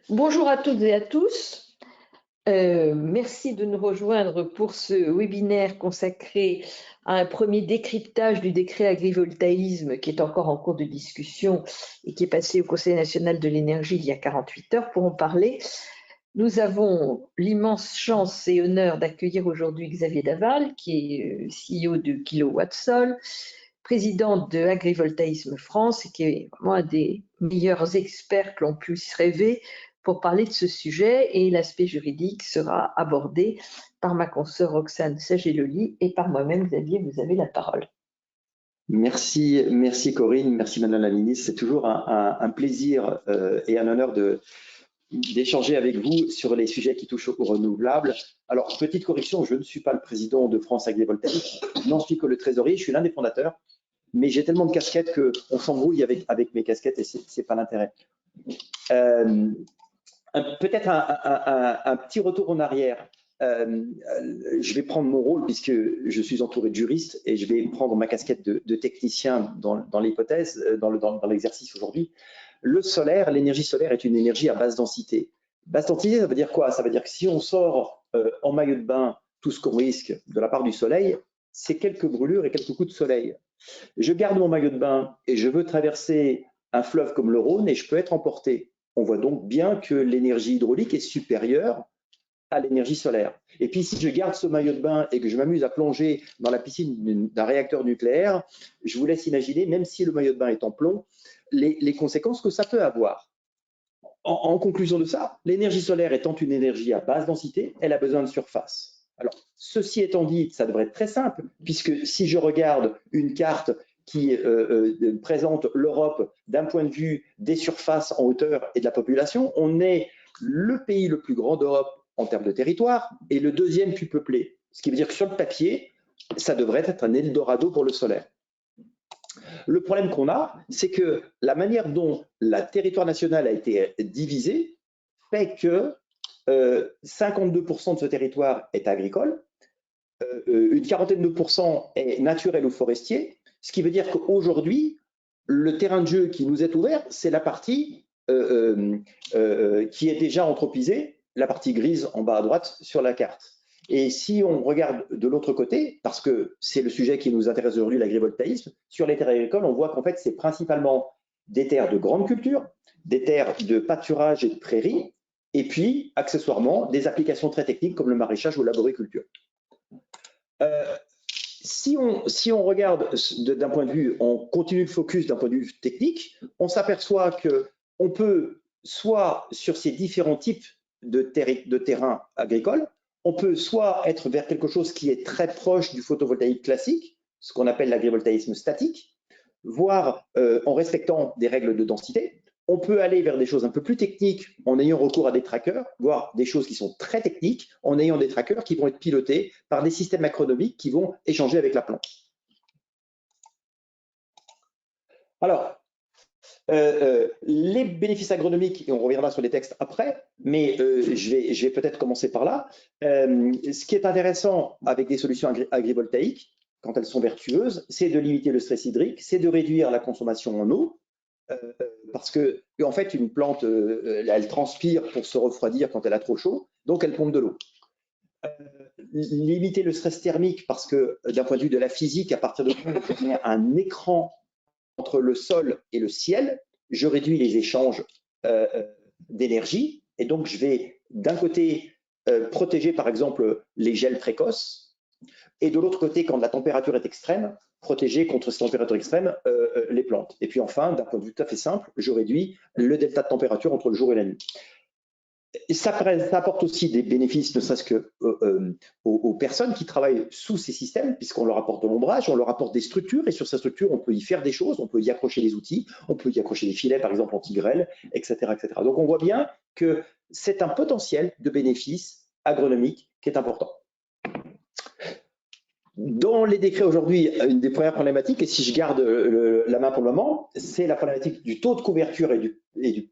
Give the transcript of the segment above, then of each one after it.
Bonjour à toutes et à tous. Merci de nous rejoindre pour ce webinaire consacré à un premier décryptage du décret agrivoltaïsme qui est encore en cours de discussion et qui est passé au Conseil national de l'énergie il y a 48 heures. Pour en parler, nous avons l'immense chance et honneur d'accueillir aujourd'hui Xavier Daval, qui est CEO de Kilowatt Sol, président de Agrivoltaïsme France et qui est vraiment un des meilleurs experts que l'on puisse rêver pour parler de ce sujet, et l'aspect juridique sera abordé par ma consoeur Roxane Sageloli et par moi-même. Xavier, vous avez la parole. Merci Corinne, merci Madame la Ministre. C'est toujours un plaisir et un honneur d'échanger avec vous sur les sujets qui touchent aux renouvelables. Alors, petite correction, je ne suis pas le président de France Agrivoltaïque, non, je suis que le trésorier, je suis l'un des fondateurs, mais j'ai tellement de casquettes qu'on s'embrouille avec mes casquettes et c'est pas l'intérêt. Peut-être un petit retour en arrière. Je vais prendre mon rôle puisque je suis entouré de juristes et je vais prendre ma casquette de technicien dans l'hypothèse, dans l'exercice aujourd'hui. Le solaire, l'énergie solaire est une énergie à basse densité. Basse densité, ça veut dire quoi? Ça veut dire que si on sort en maillot de bain tout ce qu'on risque de la part du soleil, c'est quelques brûlures et quelques coups de soleil. Je garde mon maillot de bain et je veux traverser un fleuve comme le Rhône et je peux être emporté. On voit donc bien que l'énergie hydraulique est supérieure à l'énergie solaire. Et puis, si je garde ce maillot de bain et que je m'amuse à plonger dans la piscine d'un réacteur nucléaire, je vous laisse imaginer, même si le maillot de bain est en plomb, les conséquences que ça peut avoir. En conclusion de ça, l'énergie solaire étant une énergie à basse densité, elle a besoin de surface. Alors, ceci étant dit, ça devrait être très simple, puisque si je regarde une carte qui présente l'Europe d'un point de vue des surfaces en hauteur et de la population, on est le pays le plus grand d'Europe en termes de territoire et le deuxième plus peuplé. Ce qui veut dire que sur le papier, ça devrait être un Eldorado pour le solaire. Le problème qu'on a, c'est que la manière dont le territoire national a été divisé fait que 52% de ce territoire est agricole, une quarantaine de pourcents est naturel ou forestier, ce qui veut dire qu'aujourd'hui, le terrain de jeu qui nous est ouvert, c'est la partie qui est déjà anthropisée, la partie grise en bas à droite sur la carte. Et si on regarde de l'autre côté, parce que c'est le sujet qui nous intéresse aujourd'hui, l'agrivoltaïsme, sur les terres agricoles, on voit qu'en fait, c'est principalement des terres de grande culture, des terres de pâturage et de prairies, et puis, accessoirement, des applications très techniques comme le maraîchage ou l'arboriculture. Si on regarde d'un point de vue, on continue le focus d'un point de vue technique, on s'aperçoit qu'on peut, soit sur ces différents types de terrains agricoles, on peut soit être vers quelque chose qui est très proche du photovoltaïque classique, ce qu'on appelle l'agrivoltaïsme statique, voire en respectant des règles de densité. On peut aller vers des choses un peu plus techniques en ayant recours à des trackers, voire des choses qui sont très techniques en ayant des trackers qui vont être pilotés par des systèmes agronomiques qui vont échanger avec la plante. Alors, les bénéfices agronomiques, et on reviendra sur les textes après, mais je vais peut-être commencer par là. Ce qui est intéressant avec des solutions agrivoltaïques, quand elles sont vertueuses, c'est de limiter le stress hydrique, c'est de réduire la consommation en eau, parce que en fait une plante elle transpire pour se refroidir quand elle a trop chaud, donc elle pompe de l'eau. Limiter le stress thermique parce que d'un point de vue de la physique, à partir de quand il y a un écran entre le sol et le ciel, je réduis les échanges d'énergie et donc je vais d'un côté protéger par exemple les gels précoces et de l'autre côté quand la température est extrême, protéger contre ces températures extrêmes les plantes. Et puis enfin, d'un point de vue tout à fait simple, je réduis le delta de température entre le jour et la nuit. Et ça apporte aussi des bénéfices, ne serait-ce que aux personnes qui travaillent sous ces systèmes, puisqu'on leur apporte de l'ombrage, on leur apporte des structures, et sur ces structures, on peut y faire des choses, on peut y accrocher des outils, on peut y accrocher des filets, par exemple anti-grêle, etc., etc. Donc on voit bien que c'est un potentiel de bénéfices agronomiques qui est important. Dans les décrets aujourd'hui, une des premières problématiques, et si je garde la main pour le moment, c'est la problématique du taux de couverture et du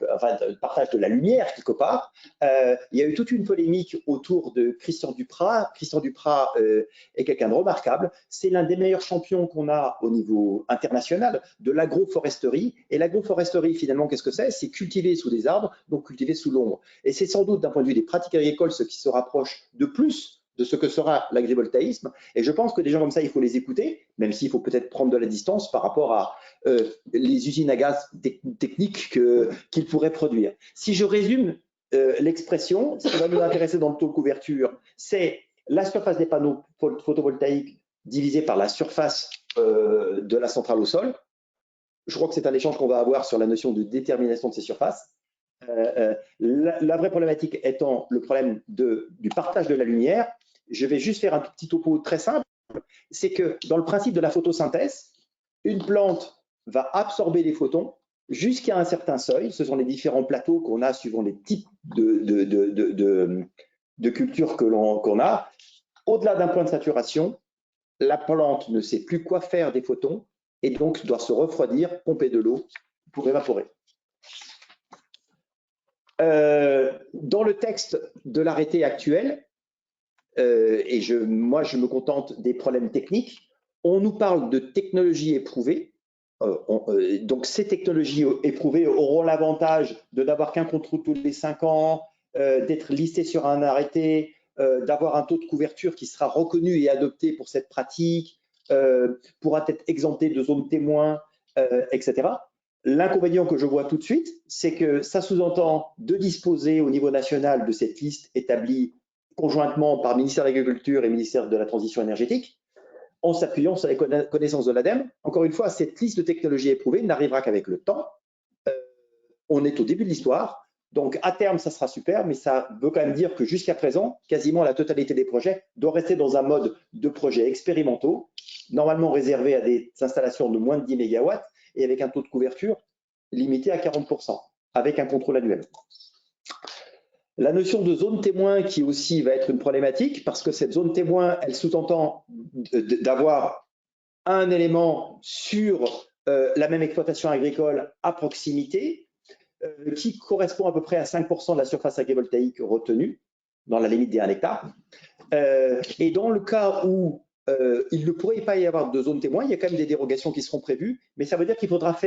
partage de la lumière, quelque part. Il y a eu toute une polémique autour de Christian Duprat. Christian Duprat est quelqu'un de remarquable. C'est l'un des meilleurs champions qu'on a au niveau international de l'agroforesterie. Et l'agroforesterie, finalement, qu'est-ce que c'est? C'est cultiver sous des arbres, donc cultiver sous l'ombre. Et c'est sans doute, d'un point de vue des pratiques agricoles, ce qui se rapproche de plus de ce que sera l'agrivoltaïsme. Et je pense que des gens comme ça, il faut les écouter, même s'il faut peut-être prendre de la distance par rapport à les usines à gaz techniques qu'ils pourraient produire. Si je résume l'expression, ce qui va nous intéresser dans le taux de couverture, c'est la surface des panneaux photovoltaïques divisée par la surface de la centrale au sol. Je crois que c'est un échange qu'on va avoir sur la notion de détermination de ces surfaces. La vraie problématique étant le problème du partage de la lumière. Je vais juste faire un petit topo très simple. C'est que dans le principe de la photosynthèse, une plante va absorber les photons jusqu'à un certain seuil. Ce sont les différents plateaux qu'on a suivant les types de cultures qu'on a. Au-delà d'un point de saturation, la plante ne sait plus quoi faire des photons et donc doit se refroidir, pomper de l'eau pour évaporer. Dans le texte de l'arrêté actuel, et moi je me contente des problèmes techniques, on nous parle de technologies éprouvées. Donc ces technologies éprouvées auront l'avantage de n'avoir qu'un contrôle tous les 5 ans, d'être listées sur un arrêté, d'avoir un taux de couverture qui sera reconnu et adopté pour cette pratique, pourra être exempté de zones témoins, etc. L'inconvénient que je vois tout de suite, c'est que ça sous-entend de disposer au niveau national de cette liste établie conjointement par ministère de l'Agriculture et ministère de la Transition énergétique, en s'appuyant sur les connaissances de l'ADEME. Encore une fois, cette liste de technologies éprouvées n'arrivera qu'avec le temps. On est au début de l'histoire, donc à terme, ça sera super, mais ça veut quand même dire que jusqu'à présent, quasiment la totalité des projets doit rester dans un mode de projets expérimentaux, normalement réservé à des installations de moins de 10 MW et avec un taux de couverture limité à 40%, avec un contrôle annuel. La notion de zone témoin qui aussi va être une problématique parce que cette zone témoin, elle sous-entend d'avoir un élément sur la même exploitation agricole à proximité qui correspond à peu près à 5% de la surface agrivoltaïque retenue dans la limite des 1 hectare. Et dans le cas où il ne pourrait pas y avoir de zone témoin, il y a quand même des dérogations qui seront prévues, mais ça veut dire qu'il faudra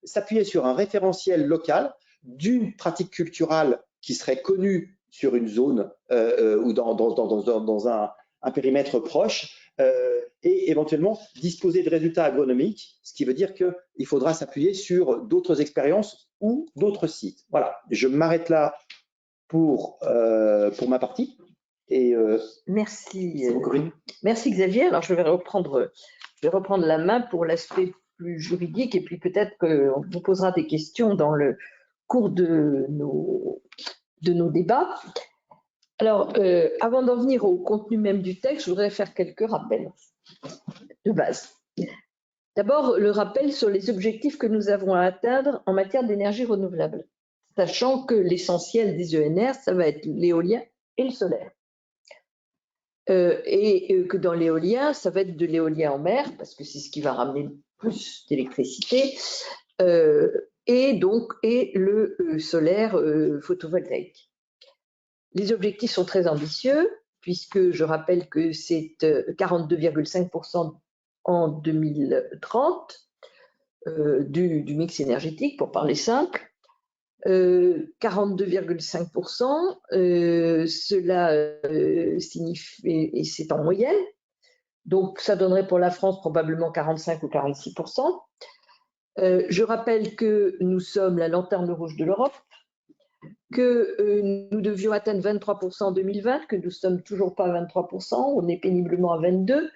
s'appuyer sur un référentiel local d'une pratique culturale qui serait connue sur une zone ou dans un périmètre proche et éventuellement disposer de résultats agronomiques, ce qui veut dire qu'il faudra s'appuyer sur d'autres expériences ou d'autres sites. Voilà, je m'arrête là pour ma partie. Et, merci. Merci Xavier. Alors je vais reprendre la main pour l'aspect plus juridique et puis peut-être qu'on vous posera des questions dans le cours de nos débats. Alors, avant d'en venir au contenu même du texte, je voudrais faire quelques rappels de base. D'abord, le rappel sur les objectifs que nous avons à atteindre en matière d'énergie renouvelable, sachant que l'essentiel des ENR, ça va être l'éolien et le solaire. Et que dans l'éolien, ça va être de l'éolien en mer, parce que c'est ce qui va ramener plus d'électricité, et le solaire photovoltaïque. Les objectifs sont très ambitieux, puisque je rappelle que c'est 42,5% en 2030 du mix énergétique, pour parler simple. 42,5%, cela signifie, et c'est en moyenne, donc ça donnerait pour la France probablement 45 ou 46%. Je rappelle que nous sommes la lanterne rouge de l'Europe, que nous devions atteindre 23% en 2020, que nous ne sommes toujours pas à 23%, on est péniblement à 22%,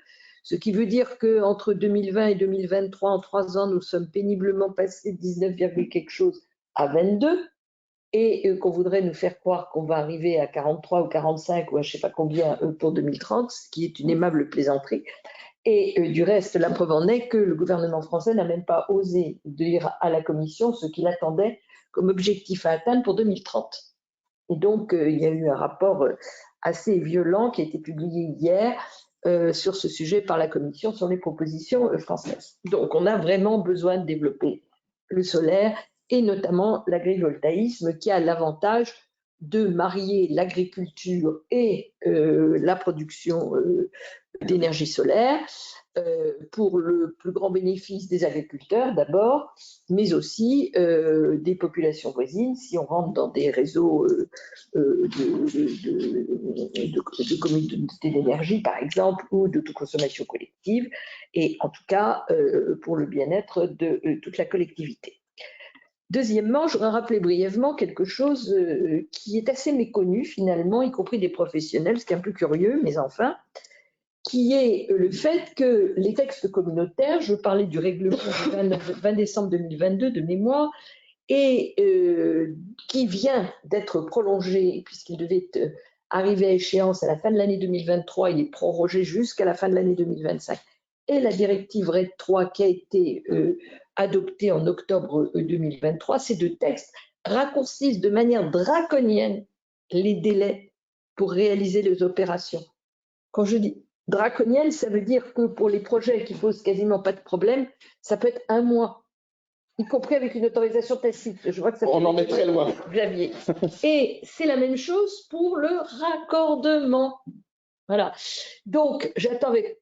ce qui veut dire qu'entre 2020 et 2023, en 3 ans, nous sommes péniblement passés de 19, quelque chose à 22, et qu'on voudrait nous faire croire qu'on va arriver à 43 ou 45 ou à je ne sais pas combien pour 2030, ce qui est une aimable plaisanterie. Et du reste, la preuve en est que le gouvernement français n'a même pas osé dire à la Commission ce qu'il attendait comme objectif à atteindre pour 2030. Et donc, il y a eu un rapport assez violent qui a été publié hier sur ce sujet par la Commission sur les propositions françaises. Donc, on a vraiment besoin de développer le solaire et notamment l'agrivoltaïsme qui a l'avantage de marier l'agriculture et la production d'énergie solaire pour le plus grand bénéfice des agriculteurs d'abord, mais aussi des populations voisines si on rentre dans des réseaux de communautés d'énergie par exemple ou d'autoconsommation collective et en tout cas pour le bien-être de toute la collectivité. Deuxièmement, je voudrais rappeler brièvement quelque chose qui est assez méconnu finalement, y compris des professionnels, ce qui est un peu curieux, mais enfin, qui est le fait que les textes communautaires, je parlais du règlement du 20 décembre 2022 de mémoire, et qui vient d'être prolongé, puisqu'il devait arriver à échéance à la fin de l'année 2023, il est prorogé jusqu'à la fin de l'année 2025. Et la directive RED 3 qui a été adoptée en octobre 2023, ces deux textes raccourcissent de manière draconienne les délais pour réaliser les opérations. Quand je dis draconienne, ça veut dire que pour les projets qui posent quasiment pas de problème, ça peut être 1 mois, y compris avec une autorisation tacite. Je vois que ça on en est très loin. Javier. Et c'est la même chose pour le raccordement. Voilà. Donc, j'attends avec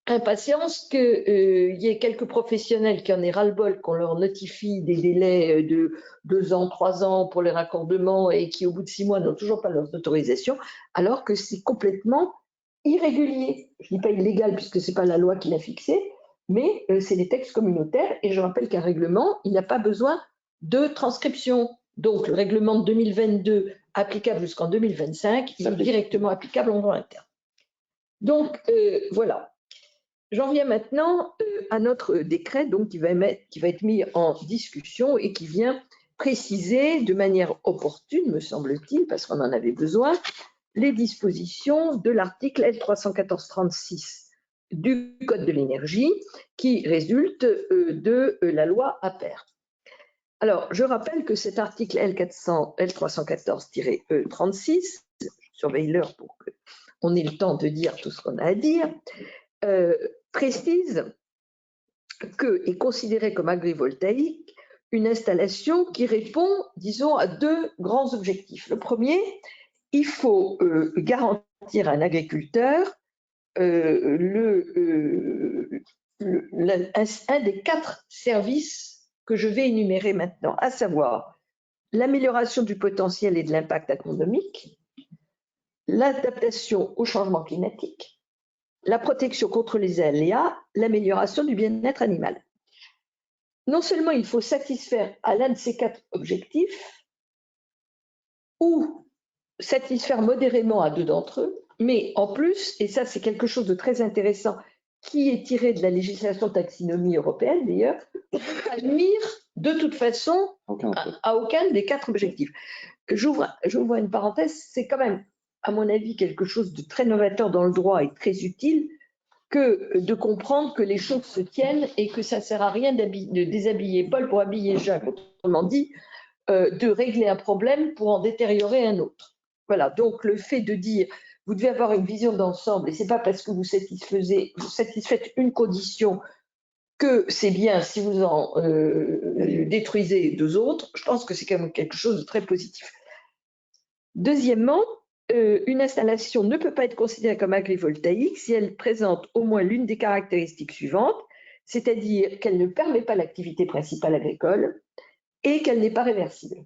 impatience qu'il y ait quelques professionnels qui en aient ras-le-bol, qu'on leur notifie des délais de 2 ans, 3 ans pour les raccordements et qui, au bout de 6 mois, n'ont toujours pas leurs autorisations, alors que c'est complètement irrégulier. Je ne dis pas illégal puisque ce n'est pas la loi qui l'a fixé, mais c'est des textes communautaires et je rappelle qu'un règlement, il n'a pas besoin de transcription. Donc, le règlement de 2022 applicable jusqu'en 2025, il est directement applicable en droit interne. Donc, voilà. J'en viens maintenant à notre décret donc, qui va être mis en discussion et qui vient préciser de manière opportune, me semble-t-il, parce qu'on en avait besoin, les dispositions de l'article L314-36 du Code de l'énergie qui résulte de la loi APER. Alors, je rappelle que cet article L314-36, je surveille l'heure pour qu'on ait le temps de dire tout ce qu'on a à dire, précise que est considérée comme agrivoltaïque une installation qui répond, disons, à 2 grands objectifs. Le premier, il faut garantir à un agriculteur un des 4 services que je vais énumérer maintenant, à savoir l'amélioration du potentiel et de l'impact agronomique, l'adaptation au changement climatique, la protection contre les aléas, l'amélioration du bien-être animal. Non seulement il faut satisfaire à l'un de ces 4 objectifs, ou satisfaire modérément à 2 d'entre eux, mais en plus, et ça c'est quelque chose de très intéressant, qui est tiré de la législation taxinomie européenne d'ailleurs, on ne peut pas nuire de toute façon à aucun des 4 objectifs. J'ouvre une parenthèse, c'est quand même, à mon avis, quelque chose de très novateur dans le droit et très utile que de comprendre que les choses se tiennent et que ça ne sert à rien de déshabiller Paul pour habiller Jacques, autrement dit, de régler un problème pour en détériorer un autre. Voilà, donc le fait de dire vous devez avoir une vision d'ensemble et ce n'est pas parce que vous satisfaites une condition que c'est bien si vous en détruisez 2 autres, je pense que c'est quand même quelque chose de très positif. Deuxièmement, une installation ne peut pas être considérée comme agrivoltaïque si elle présente au moins l'une des caractéristiques suivantes, c'est-à-dire qu'elle ne permet pas l'activité principale agricole et qu'elle n'est pas réversible.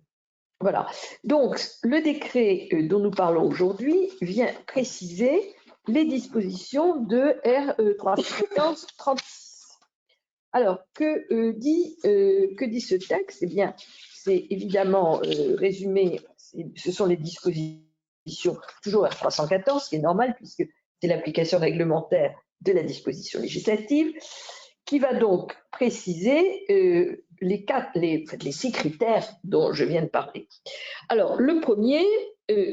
Voilà. Donc, le décret dont nous parlons aujourd'hui vient préciser les dispositions de R314-36. Alors, que dit ce texte? Eh bien, c'est évidemment résumé, ce sont les dispositions toujours R314, ce qui est normal puisque c'est l'application réglementaire de la disposition législative, qui va donc préciser les 6 critères dont je viens de parler. Alors, le premier,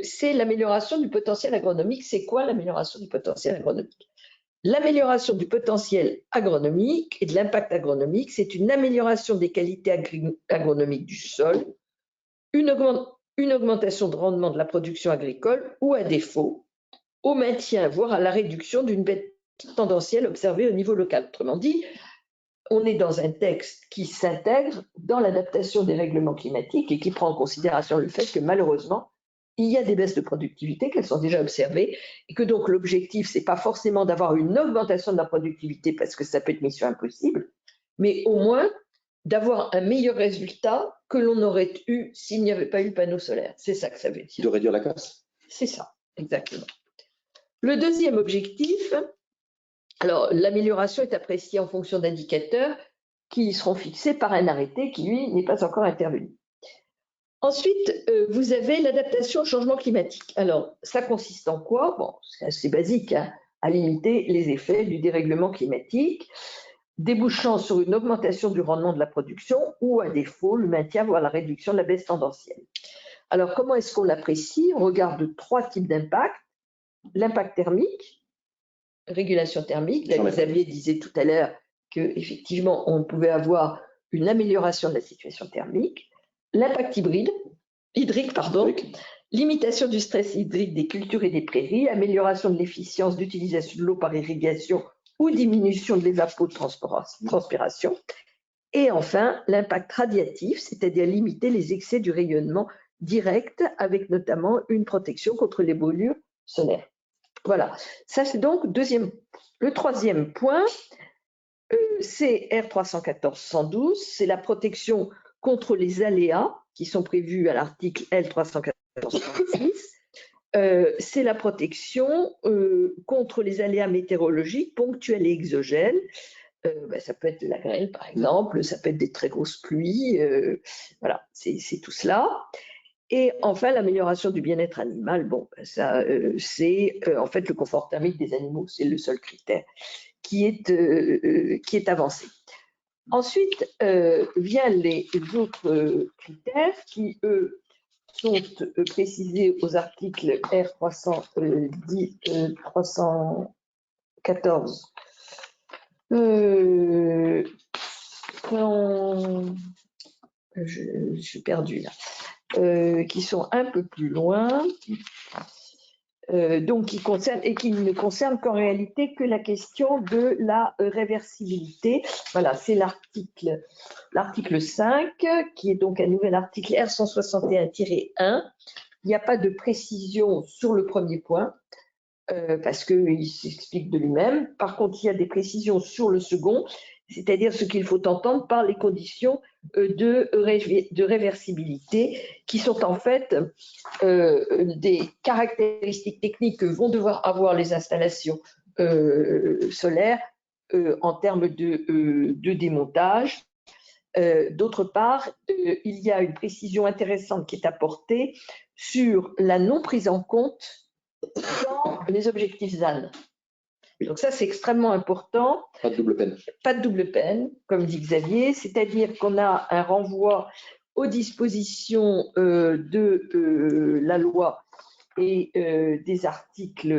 c'est l'amélioration du potentiel agronomique. C'est quoi l'amélioration du potentiel agronomique? L'amélioration du potentiel agronomique et de l'impact agronomique, c'est une amélioration des qualités agronomiques du sol, une augmentation de rendement de la production agricole ou, à défaut, au maintien, voire à la réduction d'une tendancielle observée au niveau local. Autrement dit, on est dans un texte qui s'intègre dans l'adaptation des règlements climatiques et qui prend en considération le fait que malheureusement, il y a des baisses de productivité qu'elles sont déjà observées et que donc l'objectif, ce n'est pas forcément d'avoir une augmentation de la productivité parce que ça peut être mission impossible, mais au moins d'avoir un meilleur résultat que l'on aurait eu s'il n'y avait pas eu le panneau solaire. C'est ça que ça veut dire. De réduire la casse. C'est ça, exactement. Le deuxième objectif, alors l'amélioration est appréciée en fonction d'indicateurs qui seront fixés par un arrêté qui, lui, n'est pas encore intervenu. Ensuite, vous avez l'adaptation au changement climatique. Alors, ça consiste en quoi? Bon, c'est assez basique, hein, à limiter les effets du dérèglement climatique, débouchant sur une augmentation du rendement de la production ou, à défaut, le maintien, voire la réduction de la baisse tendancielle. Alors, comment est-ce qu'on l'apprécie? On regarde 3 types d'impacts. L'impact thermique, régulation thermique. Là, Xavier disait tout à l'heure qu'effectivement, on pouvait avoir une amélioration de la situation thermique. L'impact hydrique, limitation du stress hydrique des cultures et des prairies, amélioration de l'efficience d'utilisation de l'eau par irrigation ou diminution de l'évapotranspiration. Et enfin, l'impact radiatif, c'est-à-dire limiter les excès du rayonnement direct avec notamment une protection contre les brûlures solaires. Voilà, ça c'est donc le troisième point, c'est R314-112, c'est la protection contre les aléas qui sont prévus à l'article L314-106. C'est la protection contre les aléas météorologiques ponctuels et exogènes. Ça peut être de la grêle, par exemple, ça peut être des très grosses pluies. Voilà, c'est tout cela. Et enfin, l'amélioration du bien-être animal, bon, ça, c'est en fait le confort thermique des animaux, c'est le seul critère qui est avancé. Ensuite, viennent les autres critères qui, eux, sont précisés aux articles R314. Je suis perdue là. Qui sont un peu plus loin, donc qui ne concernent qu'en réalité que la question de la réversibilité. Voilà, c'est l'article 5, qui est donc un nouvel article R161-1. Il n'y a pas de précision sur le premier point, parce qu'il s'explique de lui-même. Par contre, il y a des précisions sur le second, c'est-à-dire ce qu'il faut entendre par les conditions de réversibilité, qui sont en fait des caractéristiques techniques que vont devoir avoir les installations solaires en termes de démontage. D'autre part, il y a une précision intéressante qui est apportée sur la non prise en compte dans les objectifs ZAN. Donc ça, c'est extrêmement important. Pas de double peine. Pas de double peine, comme dit Xavier, c'est-à-dire qu'on a un renvoi aux dispositions de la loi et des articles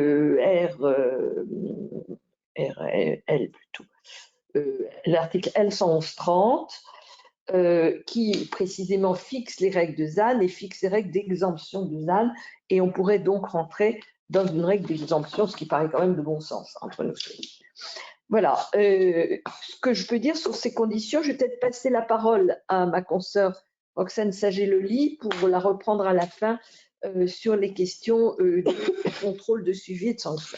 RL plutôt, l'article L111-30, qui précisément fixe les règles de ZAN et fixe les règles d'exemption de ZAN, et on pourrait donc rentrer dans une règle d'exemption, ce qui paraît quand même de bon sens entre nous. Voilà, ce que je peux dire sur ces conditions, je vais peut-être passer la parole à ma consoeur Roxane Sagé-Lely pour la reprendre à la fin sur les questions de contrôle, de suivi et de sanction.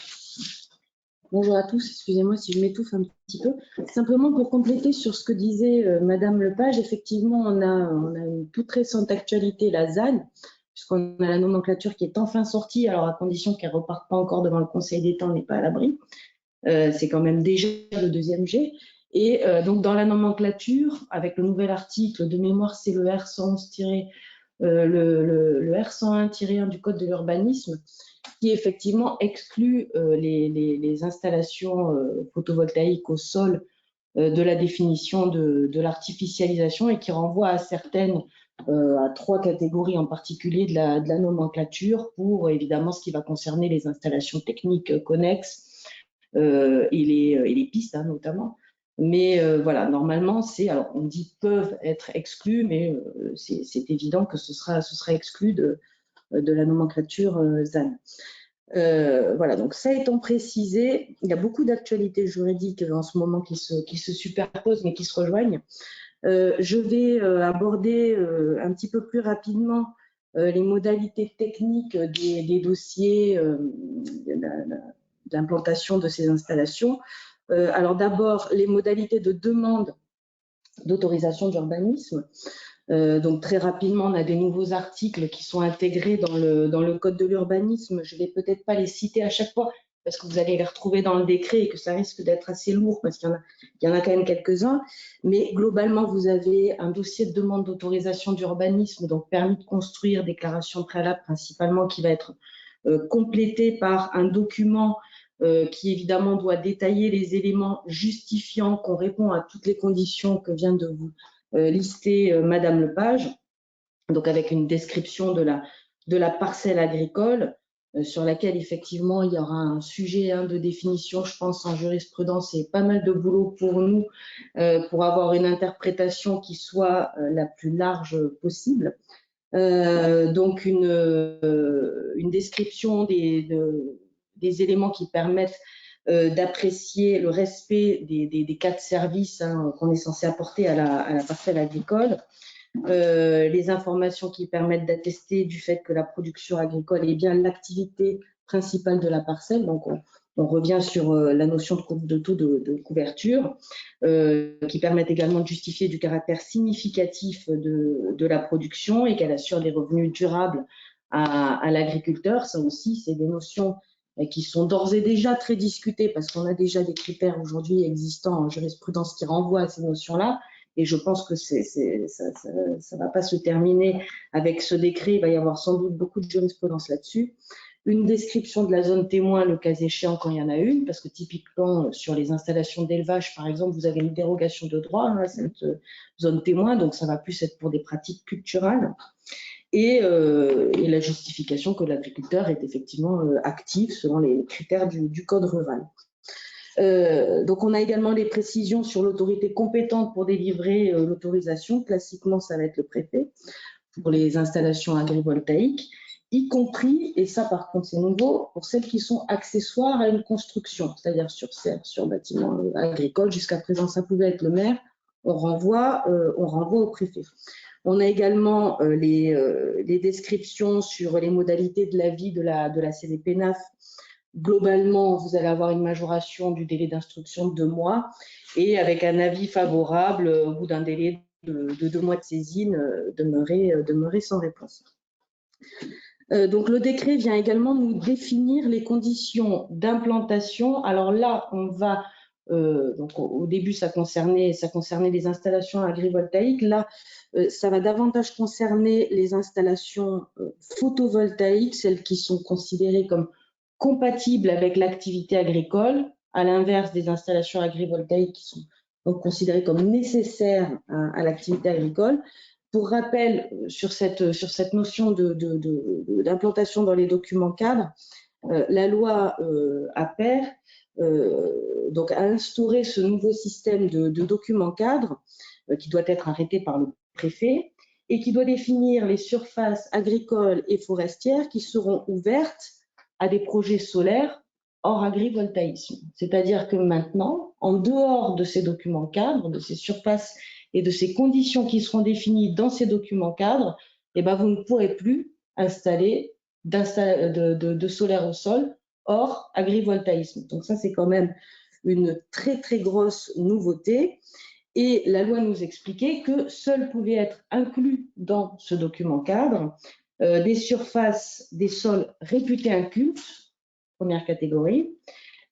Bonjour à tous, excusez-moi si je m'étouffe un petit peu. Simplement pour compléter sur ce que disait Madame Lepage, effectivement, on a une toute récente actualité, la ZAN, puisqu'on a la nomenclature qui est enfin sortie, alors à condition qu'elle ne reparte pas encore devant le Conseil d'État, on n'est pas à l'abri. C'est quand même déjà le 2e G. Et donc dans la nomenclature, avec le nouvel article de mémoire, c'est le R111- le R101-1 du Code de l'urbanisme, qui effectivement exclut les installations photovoltaïques au sol de la définition de l'artificialisation et qui renvoie à certaines, à 3 catégories en particulier de la nomenclature pour évidemment ce qui va concerner les installations techniques connexes et les pistes notamment. Mais voilà, normalement, alors on dit peuvent être exclus, mais c'est évident que ce sera exclu de la nomenclature ZAN. Voilà, donc ça étant précisé, il y a beaucoup d'actualités juridiques en ce moment qui se superposent mais qui se rejoignent. Je vais aborder un petit peu plus rapidement les modalités techniques des dossiers d'implantation de ces installations. Alors d'abord, les modalités de demande d'autorisation d'urbanisme. Donc très rapidement, on a des nouveaux articles qui sont intégrés dans le code de l'urbanisme. Je ne vais peut-être pas les citer à chaque fois parce que vous allez les retrouver dans le décret et que ça risque d'être assez lourd parce qu'il y en a quand même quelques-uns. Mais globalement, vous avez un dossier de demande d'autorisation d'urbanisme, donc permis de construire, déclaration préalable principalement, qui va être complété par un document qui évidemment doit détailler les éléments justifiant qu'on répond à toutes les conditions que vient de vous lister Madame Lepage, donc avec une description de la parcelle agricole sur laquelle effectivement il y aura un sujet de définition, je pense, en jurisprudence et pas mal de boulot pour nous pour avoir une interprétation qui soit la plus large possible. Donc une description des éléments qui permettent d'apprécier le respect des cas de service qu'on est censé apporter à la parcelle agricole, les informations qui permettent d'attester du fait que la production agricole est bien l'activité principale de la parcelle. Donc on revient sur la notion de taux de couverture, qui permettent également de justifier du caractère significatif de la production et qu'elle assure des revenus durables à l'agriculteur. Ça aussi, c'est des notions qui sont d'ores et déjà très discutées parce qu'on a déjà des critères aujourd'hui existants en jurisprudence qui renvoient à ces notions-là. Et je pense que ça ne va pas se terminer avec ce décret. Il va y avoir sans doute beaucoup de jurisprudence là-dessus. Une description de la zone témoin, le cas échéant, quand il y en a une, parce que typiquement, sur les installations d'élevage, par exemple, vous avez une dérogation de droit à cette zone témoin, donc ça va plus être pour des pratiques culturelles. Et la justification que l'agriculteur est effectivement actif selon les critères du code rural. Donc on a également les précisions sur l'autorité compétente pour délivrer l'autorisation. Classiquement, ça va être le préfet pour les installations agrivoltaïques, y compris, et ça par contre c'est nouveau, pour celles qui sont accessoires à une construction, c'est-à-dire sur serre, sur bâtiment agricole. Jusqu'à présent, ça pouvait être le maire. On renvoie au préfet. On a également les descriptions sur les modalités de l'avis de la CDPENAF. Globalement, vous allez avoir une majoration du délai d'instruction de 2 mois et avec un avis favorable au bout d'un délai de 2 mois de saisine, demeurer sans réponse. Donc le décret vient également nous définir les conditions d'implantation. Alors là, on va donc au début ça concernait les installations agrivoltaïques. Là, ça va davantage concerner les installations photovoltaïques, celles qui sont considérées comme compatibles avec l'activité agricole, à l'inverse des installations agrivoltaïques qui sont donc considérées comme nécessaires à l'activité agricole. Pour rappel, sur cette notion d'implantation dans les documents cadres, la loi APER donc a instauré ce nouveau système de documents cadres qui doit être arrêté par le préfet et qui doit définir les surfaces agricoles et forestières qui seront ouvertes à des projets solaires hors agrivoltaïsme. C'est-à-dire que maintenant, en dehors de ces documents cadres, de ces surfaces et de ces conditions qui seront définies dans ces documents cadres, eh ben, vous ne pourrez plus installer de solaire au sol hors agrivoltaïsme. Donc ça, c'est quand même une très, très grosse nouveauté. Et la loi nous expliquait que seuls pouvaient être inclus dans ce document cadre des surfaces, des sols réputés incultes, première catégorie,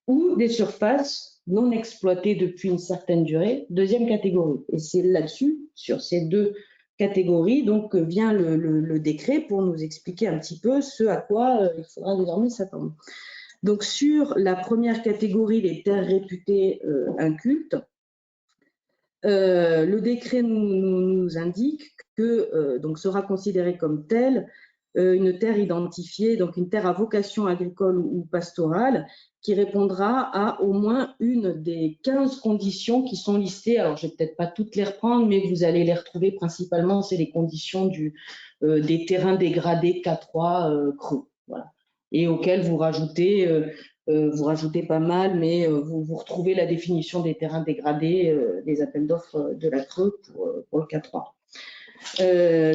ou des surfaces non exploitées depuis une certaine durée, deuxième catégorie. Et c'est là-dessus, sur ces 2 catégories, donc vient le décret pour nous expliquer un petit peu ce à quoi il faudra désormais s'attendre. Donc sur la première catégorie, les terres réputées incultes, le décret nous indique que donc sera considérée comme telle une terre identifiée, donc une terre à vocation agricole ou pastorale, qui répondra à au moins une des 15 conditions qui sont listées. Alors, je ne vais peut-être pas toutes les reprendre, mais vous allez les retrouver principalement, c'est les conditions des terrains dégradés K3 creux. Voilà. et auquel vous rajoutez pas mal, mais vous retrouvez la définition des terrains dégradés, des appels d'offres de la Creux pour le K3.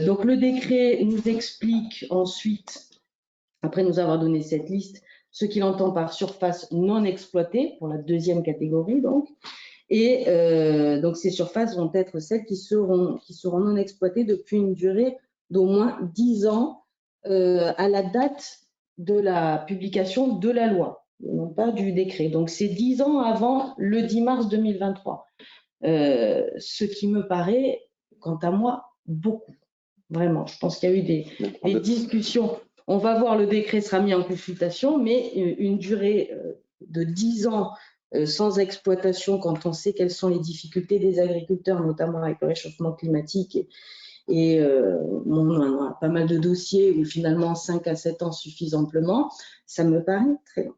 Donc le décret nous explique ensuite, après nous avoir donné cette liste, ce qu'il entend par surface non exploitée, pour la deuxième catégorie donc. Et donc ces surfaces vont être celles qui seront non exploitées depuis une durée d'au moins 10 ans à la date de la publication de la loi, non pas du décret. Donc c'est 10 ans avant le 10 mars 2023. Ce qui me paraît, quant à moi, beaucoup. Vraiment, je pense qu'il y a eu des discussions. On va voir, le décret sera mis en consultation, mais une durée de 10 ans sans exploitation, quand on sait quelles sont les difficultés des agriculteurs, notamment avec le réchauffement climatique, et on a pas mal de dossiers où finalement 5 à 7 ans suffisent amplement, ça me paraît très long.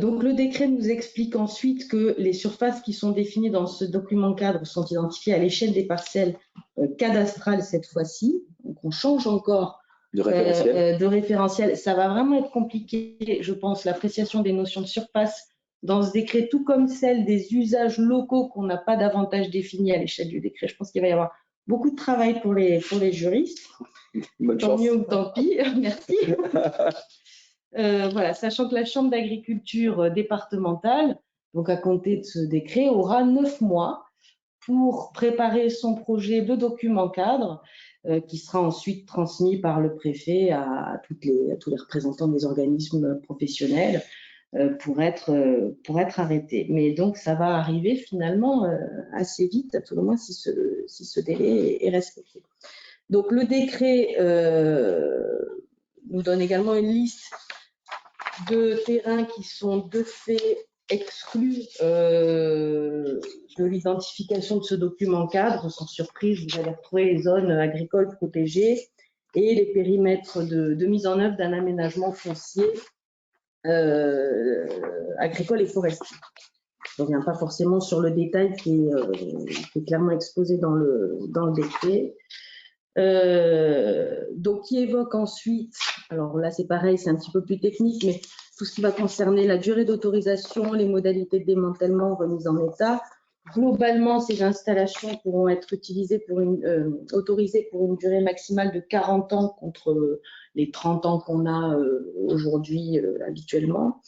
Donc le décret nous explique ensuite que les surfaces qui sont définies dans ce document cadre sont identifiées à l'échelle des parcelles cadastrales cette fois-ci. Donc on change encore de référentiel. Ça va vraiment être compliqué, je pense, l'appréciation des notions de surface dans ce décret, tout comme celle des usages locaux qu'on n'a pas davantage définis à l'échelle du décret. Je pense qu'il va y avoir beaucoup de travail pour les juristes. Tant mieux ou tant pis. Merci. Voilà, sachant que la Chambre d'agriculture départementale, donc à compter de ce décret, aura 9 mois pour préparer son projet de document cadre qui sera ensuite transmis par le préfet à tous les représentants des organismes professionnels pour être arrêté. Mais donc ça va arriver finalement assez vite, à tout le moins si ce délai est respecté. Donc le décret nous donne également une liste de terrains qui sont de fait exclus de l'identification de ce document cadre. Sans surprise, vous allez retrouver les zones agricoles protégées et les périmètres de mise en œuvre d'un aménagement foncier agricole et forestier. Je ne reviens pas forcément sur le détail qui est clairement exposé dans le décret. Donc, qui évoque ensuite, alors là c'est pareil, c'est un petit peu plus technique, mais tout ce qui va concerner la durée d'autorisation, les modalités de démantèlement, remise en état. Globalement, ces installations pourront être utilisées autorisées pour une durée maximale de 40 ans contre les 30 ans qu'on a aujourd'hui habituellement.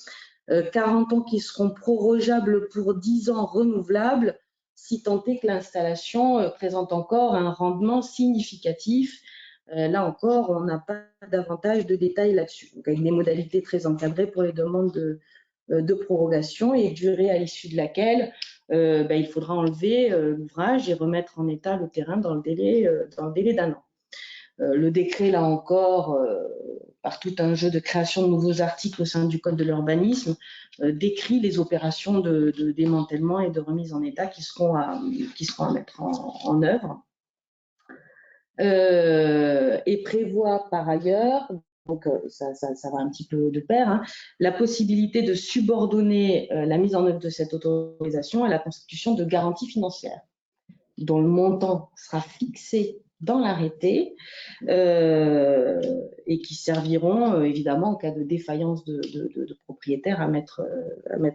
40 ans qui seront prorogeables pour 10 ans renouvelables, si tant est que l'installation présente encore un rendement significatif. Là encore, on n'a pas davantage de détails là-dessus. Donc, avec des modalités très encadrées pour les demandes de prorogation et durée à l'issue de laquelle il faudra enlever l'ouvrage et remettre en état le terrain dans le délai d'1 an. Le décret, là encore, par tout un jeu de création de nouveaux articles au sein du Code de l'urbanisme, décrit les opérations de démantèlement et de remise en état qui seront à mettre en œuvre. Et prévoit par ailleurs, donc ça va un petit peu de pair, hein, la possibilité de subordonner la mise en œuvre de cette autorisation à la constitution de garanties financières, dont le montant sera fixé dans l'arrêté et qui serviront évidemment en cas de défaillance de propriétaires à mettre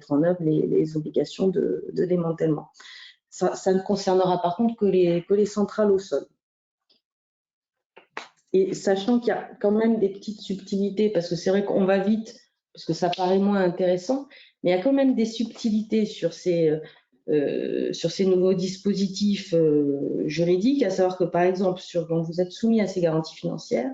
en œuvre les obligations de démantèlement. Ça ne concernera par contre que les centrales au sol. Et sachant qu'il y a quand même des petites subtilités, parce que c'est vrai qu'on va vite, parce que ça paraît moins intéressant, mais il y a quand même des subtilités sur ces nouveaux dispositifs juridiques, à savoir que par exemple, quand vous êtes soumis à ces garanties financières,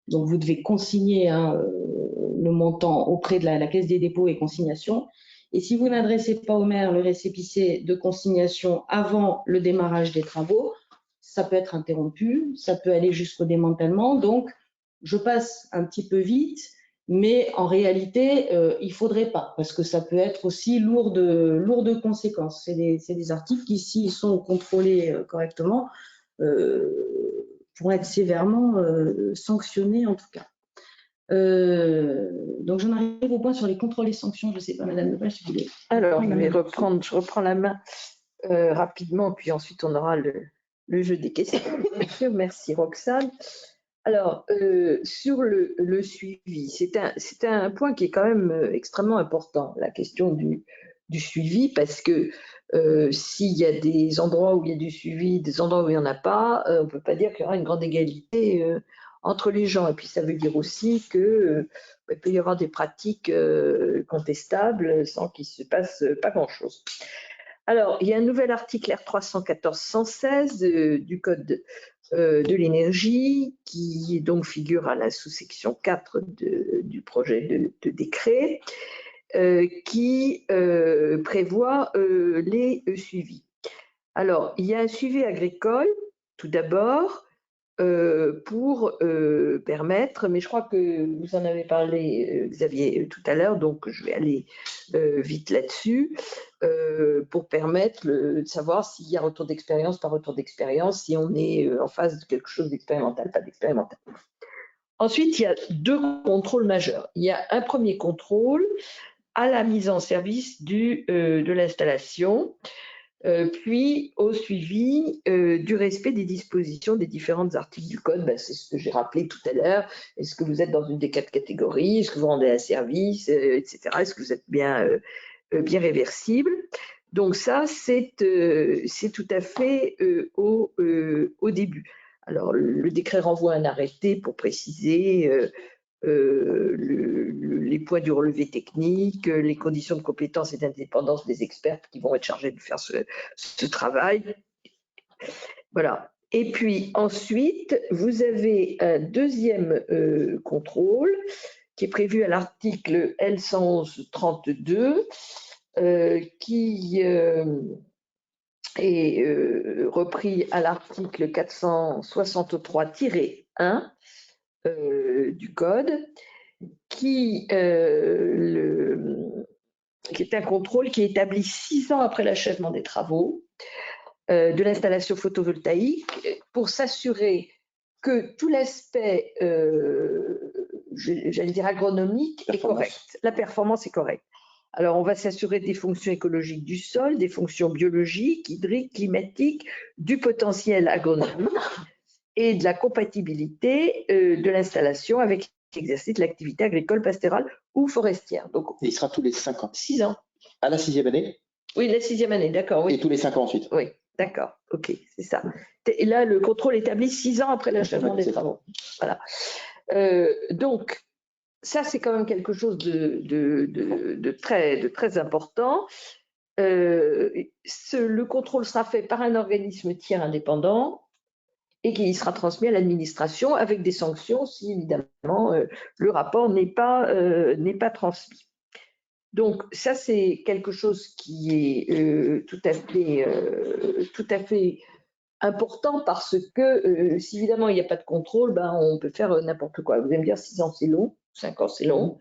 donc vous devez consigner le montant auprès de la Caisse des dépôts et consignations, et si vous n'adressez pas au maire le récépissé de consignation avant le démarrage des travaux, ça peut être interrompu, ça peut aller jusqu'au démantèlement. Donc, je passe un petit peu vite, mais en réalité, il ne faudrait pas, parce que ça peut être aussi lourd de conséquences. C'est des articles qui, s'ils sont contrôlés correctement, pourraient être sévèrement sanctionnés en tout cas. Donc, j'en arrive au point sur les contrôles et sanctions. Je ne sais pas, Madame Lepage, si vous voulez. Alors, je reprends la main rapidement, puis ensuite on aura le jeu des questions. Merci Roxane. Alors, sur le suivi, c'est un point qui est quand même extrêmement important, la question du suivi, parce que s'il y a des endroits où il y a du suivi, des endroits où il n'y en a pas, on ne peut pas dire qu'il y aura une grande égalité entre les gens. Et puis, ça veut dire aussi que il peut y avoir des pratiques contestables sans qu'il se passe pas grand-chose. Alors, il y a un nouvel article R314-116 du Code de l'énergie qui donc figure à la sous-section 4 du projet de décret qui prévoit les suivis. Alors, il y a un suivi agricole, tout d'abord, pour permettre, mais je crois que vous en avez parlé, Xavier, tout à l'heure, donc je vais aller vite là-dessus, pour permettre de savoir s'il y a retour d'expérience par retour d'expérience, si on est en face de quelque chose d'expérimental, pas d'expérimental. Ensuite, il y a deux contrôles majeurs. Il y a un premier contrôle à la mise en service de l'installation, puis au suivi du respect des dispositions des différents articles du code. C'est ce que j'ai rappelé tout à l'heure. Est-ce que vous êtes dans une des 4 catégories? Est-ce que vous rendez un service, etc. Est-ce que vous êtes bien réversible? Donc ça, c'est tout à fait au début. Alors, le décret renvoie un arrêté pour préciser les points du relevé technique, les conditions de compétence et d'indépendance des experts qui vont être chargés de faire ce travail. Voilà. Et puis ensuite, vous avez un deuxième contrôle qui est prévu à l'article L111-32 qui est repris à l'article 463-1 du code, qui est un contrôle qui est établi 6 ans après l'achèvement des travaux de l'installation photovoltaïque pour s'assurer que tout l'aspect, j'allais dire agronomique, est correct. La performance est correcte. Alors, on va s'assurer des fonctions écologiques du sol, des fonctions biologiques, hydriques, climatiques, du potentiel agronomique et de la compatibilité de l'installation avec l'exercice de l'activité agricole, pastorale ou forestière. Donc, et il sera tous les 5 ans. 6 ans. À la 6e année? Oui, la 6e année, d'accord. Oui. Et tous les 5 ans ensuite? Oui, d'accord. OK, c'est ça. Et là, le contrôle est établi 6 ans après l'achèvement des travaux. Voilà. Donc, ça, c'est quand même quelque chose de très important. Le contrôle sera fait par un organisme tiers indépendant et qui sera transmis à l'administration avec des sanctions si, évidemment, le rapport n'est pas transmis. Donc, ça, c'est quelque chose qui est tout à fait important parce que si, évidemment, il n'y a pas de contrôle, on peut faire n'importe quoi. Vous allez me dire, 6 ans, c'est long, 5 ans, c'est long.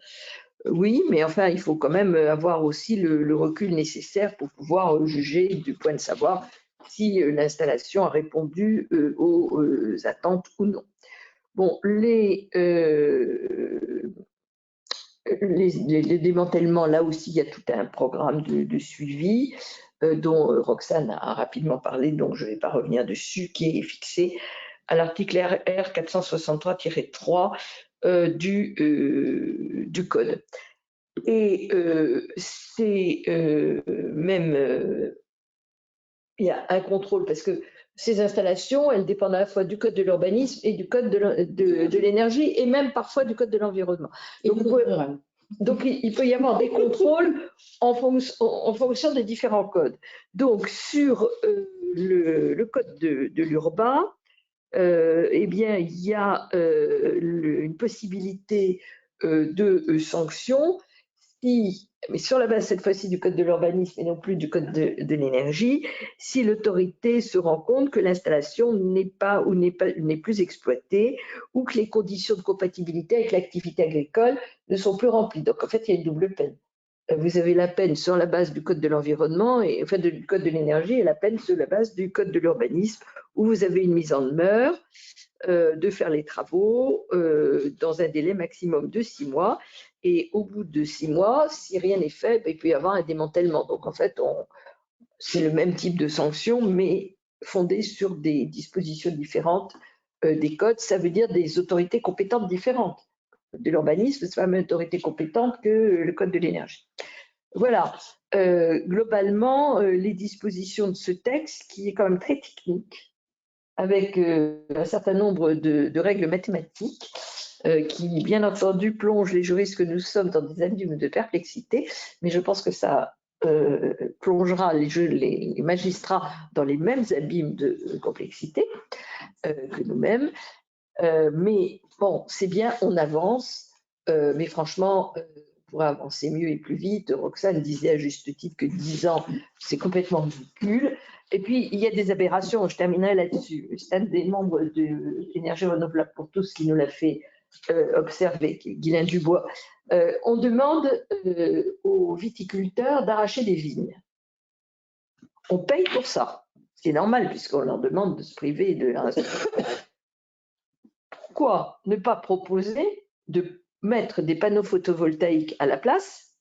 Oui, mais enfin, il faut quand même avoir aussi le recul nécessaire pour pouvoir juger du point de savoir si l'installation a répondu aux attentes ou non. Bon, les démantèlements, là aussi, il y a tout un programme de suivi dont Roxane a rapidement parlé, donc je ne vais pas revenir dessus, qui est fixé à l'article R463-3 du code. Et c'est même, il y a un contrôle parce que ces installations, elles dépendent à la fois du code de l'urbanisme et du code de l'énergie et même parfois du code de l'environnement. Donc, il peut y avoir des contrôles en fonction des différents codes. Donc, sur le code de l'urbain, eh bien, il y a une possibilité de sanction mais sur la base cette fois-ci du code de l'urbanisme et non plus du code de l'énergie, si l'autorité se rend compte que l'installation n'est plus exploitée ou que les conditions de compatibilité avec l'activité agricole ne sont plus remplies. Donc en fait, il y a une double peine. Vous avez la peine sur la base du code de l'environnement, du code de l'énergie, et la peine sur la base du code de l'urbanisme, où vous avez une mise en demeure de faire les travaux dans un délai maximum de 6 mois. Et au bout de 6 mois, si rien n'est fait, il peut y avoir un démantèlement. Donc en fait, c'est le même type de sanction, mais fondé sur des dispositions différentes des codes, ça veut dire des autorités compétentes différentes. De l'urbanisme, c'est pas la même autorité compétente que le code de l'énergie. Voilà, globalement, les dispositions de ce texte, qui est quand même très technique, avec un certain nombre de règles mathématiques, qui, bien entendu, plongent les juristes que nous sommes dans des abîmes de perplexité, mais je pense que ça plongera les magistrats dans les mêmes abîmes de complexité que nous-mêmes. Mais bon, c'est bien, on avance, mais franchement, on pourrait avancer mieux et plus vite. Roxane disait à juste titre que 10 ans, c'est complètement ridicule. Et puis, il y a des aberrations, je terminerai là-dessus. C'est un des membres de l'énergie renouvelable pour tous qui nous l'a fait observer, Guylain Dubois. On demande aux viticulteurs d'arracher des vignes. On paye pour ça. C'est normal puisqu'on leur demande de se priver de la Pourquoi ne pas proposer de mettre des panneaux photovoltaïques à la place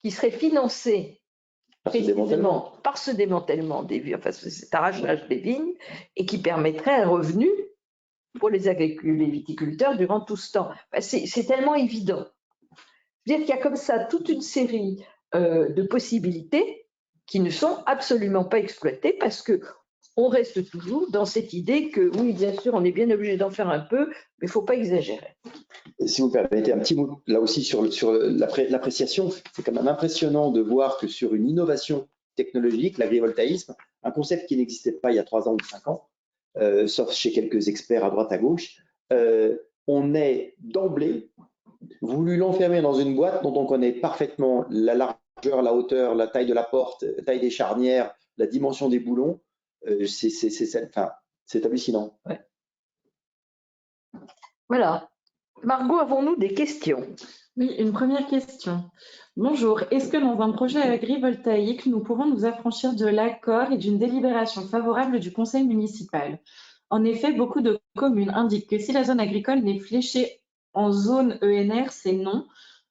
qui seraient financés précisément par ce démantèlement des vignes, enfin cet arrachage des vignes, et qui permettrait un revenu pour les viticulteurs durant tout ce temps. C'est tellement évident. Je veux dire qu'il y a comme ça toute une série de possibilités qui ne sont absolument pas exploitées parce que on reste toujours dans cette idée que oui, bien sûr, on est bien obligé d'en faire un peu, mais il ne faut pas exagérer. Si vous permettez un petit mot là aussi sur l'appréciation, c'est quand même impressionnant de voir que sur une innovation technologique, l'agrivoltaïsme, un concept qui n'existait pas il y a 3 ans ou 5 ans, sauf chez quelques experts à droite à gauche, on est d'emblée voulu l'enfermer dans une boîte dont on connaît parfaitement la largeur, la hauteur, la taille de la porte, la taille des charnières, la dimension des boulons. C'est hallucinant. Ouais. Voilà. Margot, avons-nous des questions? Oui, une première question. Bonjour, est-ce que dans un projet agrivoltaïque, nous pourrons nous affranchir de l'accord et d'une délibération favorable du conseil municipal? En effet, beaucoup de communes indiquent que si la zone agricole n'est fléchée en zone ENR, c'est non.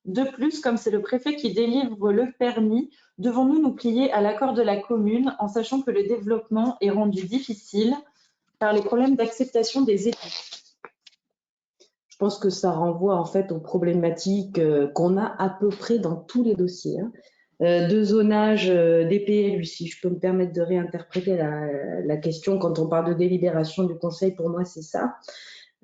De plus, comme c'est le préfet qui délivre le permis, devons-nous nous plier à l'accord de la commune en sachant que le développement est rendu difficile par les problèmes d'acceptation des élus? Je pense que ça renvoie en fait aux problématiques qu'on a à peu près dans tous les dossiers. De zonage des PLU, si je peux me permettre de réinterpréter la question quand on parle de délibération du conseil, pour moi c'est ça.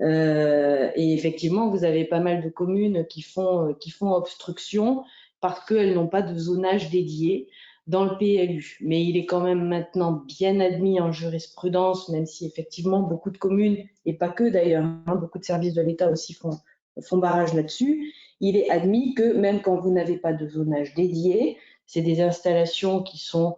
Et effectivement, vous avez pas mal de communes qui font obstruction parce qu'elles n'ont pas de zonage dédié dans le PLU. Mais il est quand même maintenant bien admis en jurisprudence, même si effectivement beaucoup de communes, et pas que d'ailleurs, beaucoup de services de l'État aussi font barrage là-dessus, il est admis que même quand vous n'avez pas de zonage dédié, c'est des installations qui sont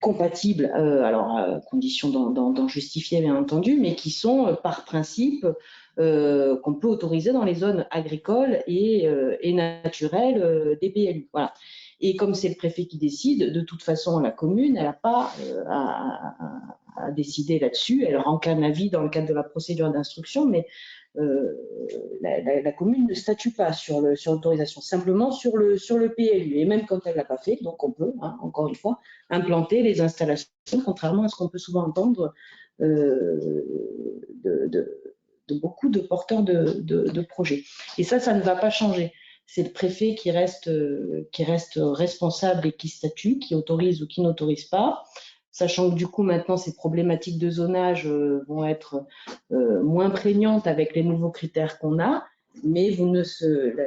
compatibles, alors à condition d'en justifier bien entendu, mais qui sont par principe qu'on peut autoriser dans les zones agricoles et naturelles des PLU. Voilà. Et comme c'est le préfet qui décide, de toute façon la commune, elle n'a pas à décider là-dessus. Elle rend qu'un avis dans le cadre de la procédure d'instruction, mais la commune ne statue pas sur l'autorisation, simplement sur le PLU. Et même quand elle ne l'a pas fait, donc on peut, encore une fois, implanter les installations, contrairement à ce qu'on peut souvent entendre de beaucoup de porteurs de projets. Et ça ne va pas changer. C'est le préfet qui reste responsable et qui statue, qui autorise ou qui n'autorise pas. Sachant que du coup, maintenant, ces problématiques de zonage vont être moins prégnantes avec les nouveaux critères qu'on a, mais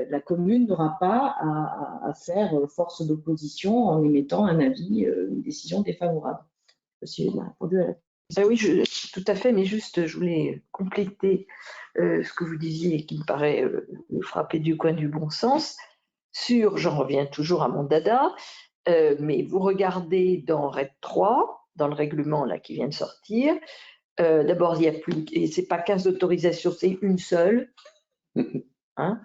la commune n'aura pas à faire force d'opposition en émettant un avis, une décision défavorable. Si j'ai répondu à la... Oui, tout à fait, mais juste, je voulais compléter ce que vous disiez qui me paraît frapper du coin du bon sens. J'en reviens toujours à mon dada, mais vous regardez dans RED 3, dans le règlement là, qui vient de sortir, d'abord, il n'y a plus, et ce n'est pas 15 autorisations, c'est une seule. Hein.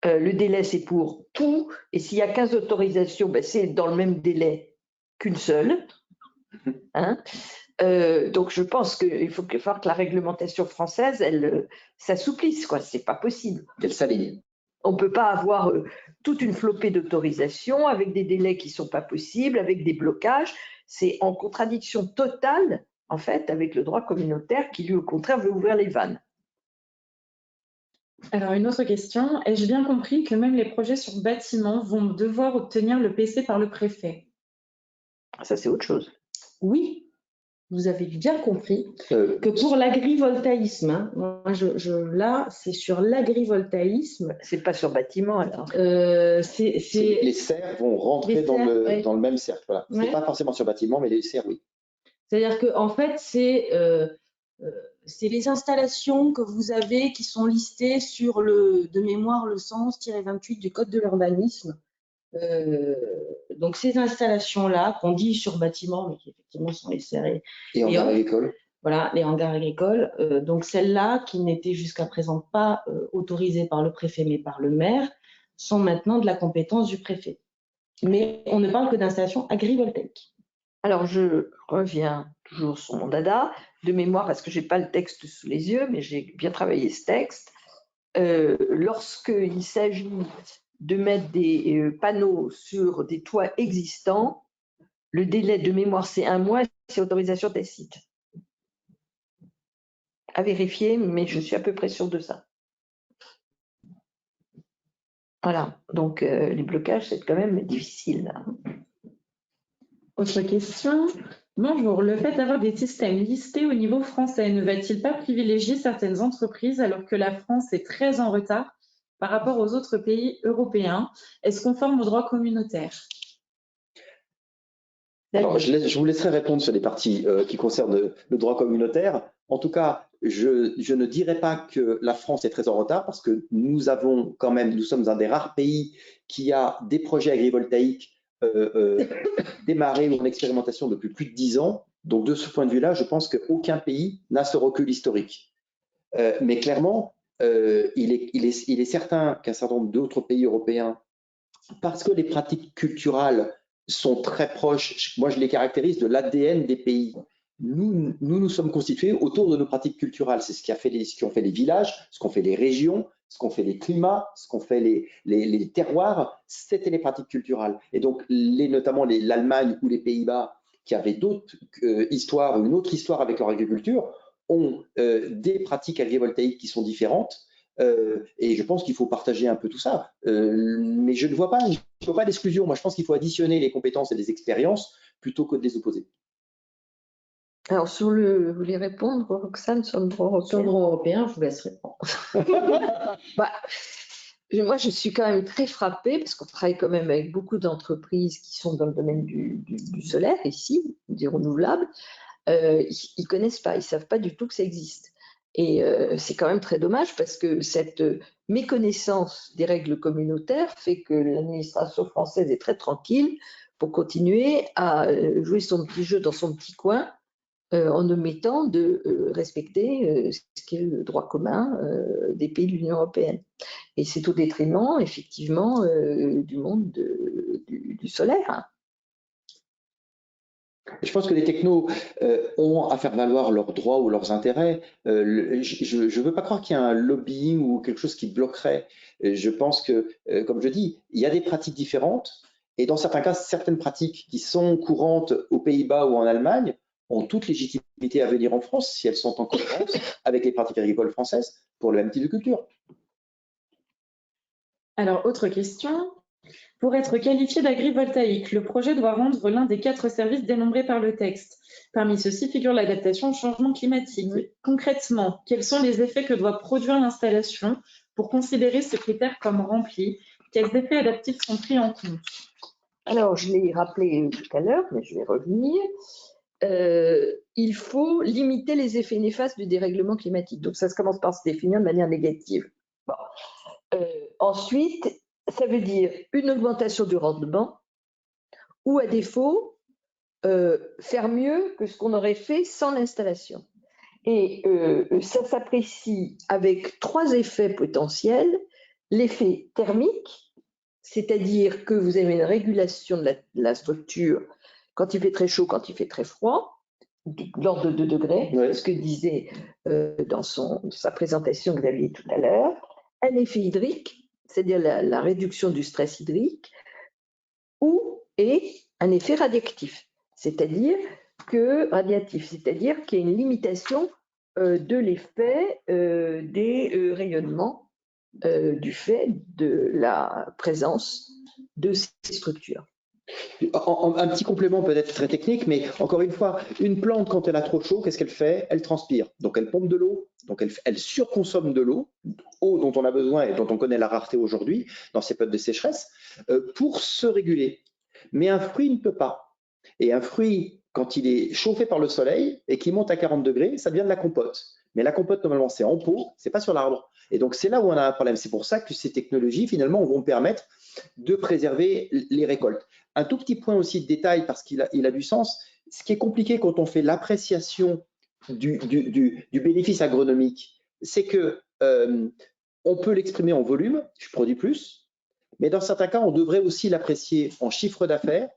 Le délai, c'est pour tout, et s'il y a 15 autorisations, ben, c'est dans le même délai qu'une seule. Hein. Donc, je pense qu'il faut que la réglementation française, elle s'assouplisse, quoi. C'est pas possible. On ne peut pas avoir toute une flopée d'autorisations avec des délais qui ne sont pas possibles, avec des blocages. C'est en contradiction totale en fait, avec le droit communautaire qui, lui, au contraire, veut ouvrir les vannes. Alors, une autre question. Ai-je bien compris que même les projets sur bâtiments vont devoir obtenir le PC par le préfet? Ça, c'est autre chose. Oui, vous avez bien compris que pour l'agrivoltaïsme, hein, moi, là, c'est sur l'agrivoltaïsme. C'est pas sur bâtiment, alors. Les serres vont rentrer dans le même cercle. Voilà. Ouais. C'est pas forcément sur bâtiment, mais les serres, oui. C'est-à-dire que en fait, c'est les installations que vous avez qui sont listées sur de mémoire le sens-28 du Code de l'urbanisme. Donc ces installations-là, qu'on dit sur bâtiment, mais qui effectivement sont les serres et hangars agricoles. Voilà, les hangars agricoles. Donc celles-là, qui n'étaient jusqu'à présent pas autorisées par le préfet, mais par le maire, sont maintenant de la compétence du préfet. Mais on ne parle que d'installations agrivoltaïques. Alors, je reviens toujours sur mon dada, de mémoire, parce que je n'ai pas le texte sous les yeux, mais j'ai bien travaillé ce texte. Lorsqu'il s'agit de mettre des panneaux sur des toits existants, le délai de mémoire, c'est 1 mois, c'est autorisation tacite. À vérifier, mais je suis à peu près sûre de ça. Voilà, donc les blocages, c'est quand même difficile. Là. Autre question. Bonjour, le fait d'avoir des systèmes listés au niveau français ne va-t-il pas privilégier certaines entreprises alors que la France est très en retard par rapport aux autres pays européens? Est-ce conforme au droit communautaire? Alors, je vous laisserai répondre sur les parties qui concernent le droit communautaire. En tout cas, je ne dirais pas que la France est très en retard parce que nous sommes un des rares pays qui a des projets agrivoltaïques démarrés ou en expérimentation depuis plus de 10 ans. Donc, de ce point de vue-là, je pense qu'aucun pays n'a ce recul historique. Mais clairement, il est certain qu'un certain nombre d'autres pays européens, parce que les pratiques culturelles sont très proches, moi je les caractérise de l'ADN des pays. Nous sommes constitués autour de nos pratiques culturelles. C'est ce qui ont fait les villages, ce qu'ont fait les régions, ce qu'ont fait les climats, ce qu'ont fait les terroirs. C'était les pratiques culturelles. Et donc, notamment l'Allemagne ou les Pays-Bas, qui avaient d'autres histoires, une autre histoire avec leur agriculture, ont des pratiques agrivoltaïques qui sont différentes. Et je pense qu'il faut partager un peu tout ça. Mais je ne vois pas d'exclusion. Moi, je pense qu'il faut additionner les compétences et les expériences plutôt que de les opposer. Alors, vous voulez répondre, Roxane, sur le droit européen? Sur le droit européen, je vous laisse répondre. Moi, je suis quand même très frappée, parce qu'on travaille quand même avec beaucoup d'entreprises qui sont dans le domaine du solaire, ici, des renouvelables. Ils ne connaissent pas, ils ne savent pas du tout que ça existe. Et c'est quand même très dommage parce que cette méconnaissance des règles communautaires fait que l'administration française est très tranquille pour continuer à jouer son petit jeu dans son petit coin en omettant de respecter ce qui est le droit commun des pays de l'Union européenne. Et c'est au détriment, effectivement, du monde du solaire. Hein. Je pense que les technos ont à faire valoir leurs droits ou leurs intérêts. Je ne veux pas croire qu'il y a un lobbying ou quelque chose qui bloquerait. Je pense que, comme je dis, il y a des pratiques différentes et dans certains cas, certaines pratiques qui sont courantes aux Pays-Bas ou en Allemagne ont toute légitimité à venir en France si elles sont en cohérence avec les pratiques agricoles françaises pour le même type de culture. Alors, autre question. Pour être qualifié d'agrivoltaïque, le projet doit rendre l'un des 4 services dénombrés par le texte. Parmi ceux-ci figure l'adaptation au changement climatique. Concrètement, quels sont les effets que doit produire l'installation pour considérer ce critère comme rempli? Quels effets adaptifs sont pris en compte? Alors, je l'ai rappelé tout à l'heure, mais je vais revenir. Il faut limiter les effets néfastes du dérèglement climatique. Donc, ça commence par se définir de manière négative. Bon. Ensuite, ça veut dire une augmentation du rendement ou, à défaut, faire mieux que ce qu'on aurait fait sans l'installation. Et ça s'apprécie avec 3 effets potentiels. L'effet thermique, c'est-à-dire que vous avez une régulation de la structure quand il fait très chaud, quand il fait très froid, de l'ordre de 2 degrés, ouais. Ce que disait dans sa présentation Xavier tout à l'heure. Un effet hydrique, c'est-à-dire la réduction du stress hydrique, et un effet radioactif, c'est-à-dire que radiatif, c'est-à-dire qu'il y a une limitation de l'effet des rayonnements du fait de la présence de ces structures. Un petit complément peut-être très technique, mais encore une fois, une plante, quand elle a trop chaud, qu'est-ce qu'elle fait? Elle transpire. Donc, elle pompe de l'eau, donc elle surconsomme de l'eau, eau dont on a besoin et dont on connaît la rareté aujourd'hui dans ces périodes de sécheresse, pour se réguler. Mais un fruit ne peut pas. Et un fruit, quand il est chauffé par le soleil et qu'il monte à 40 degrés, ça devient de la compote. Mais la compote, normalement, c'est en pot, c'est pas sur l'arbre. Et donc, c'est là où on a un problème. C'est pour ça que ces technologies, finalement, vont permettre de préserver les récoltes. Un tout petit point aussi de détail, parce qu'il a du sens, ce qui est compliqué quand on fait l'appréciation du bénéfice agronomique, c'est que on peut l'exprimer en volume, je produis plus, mais dans certains cas, on devrait aussi l'apprécier en chiffre d'affaires,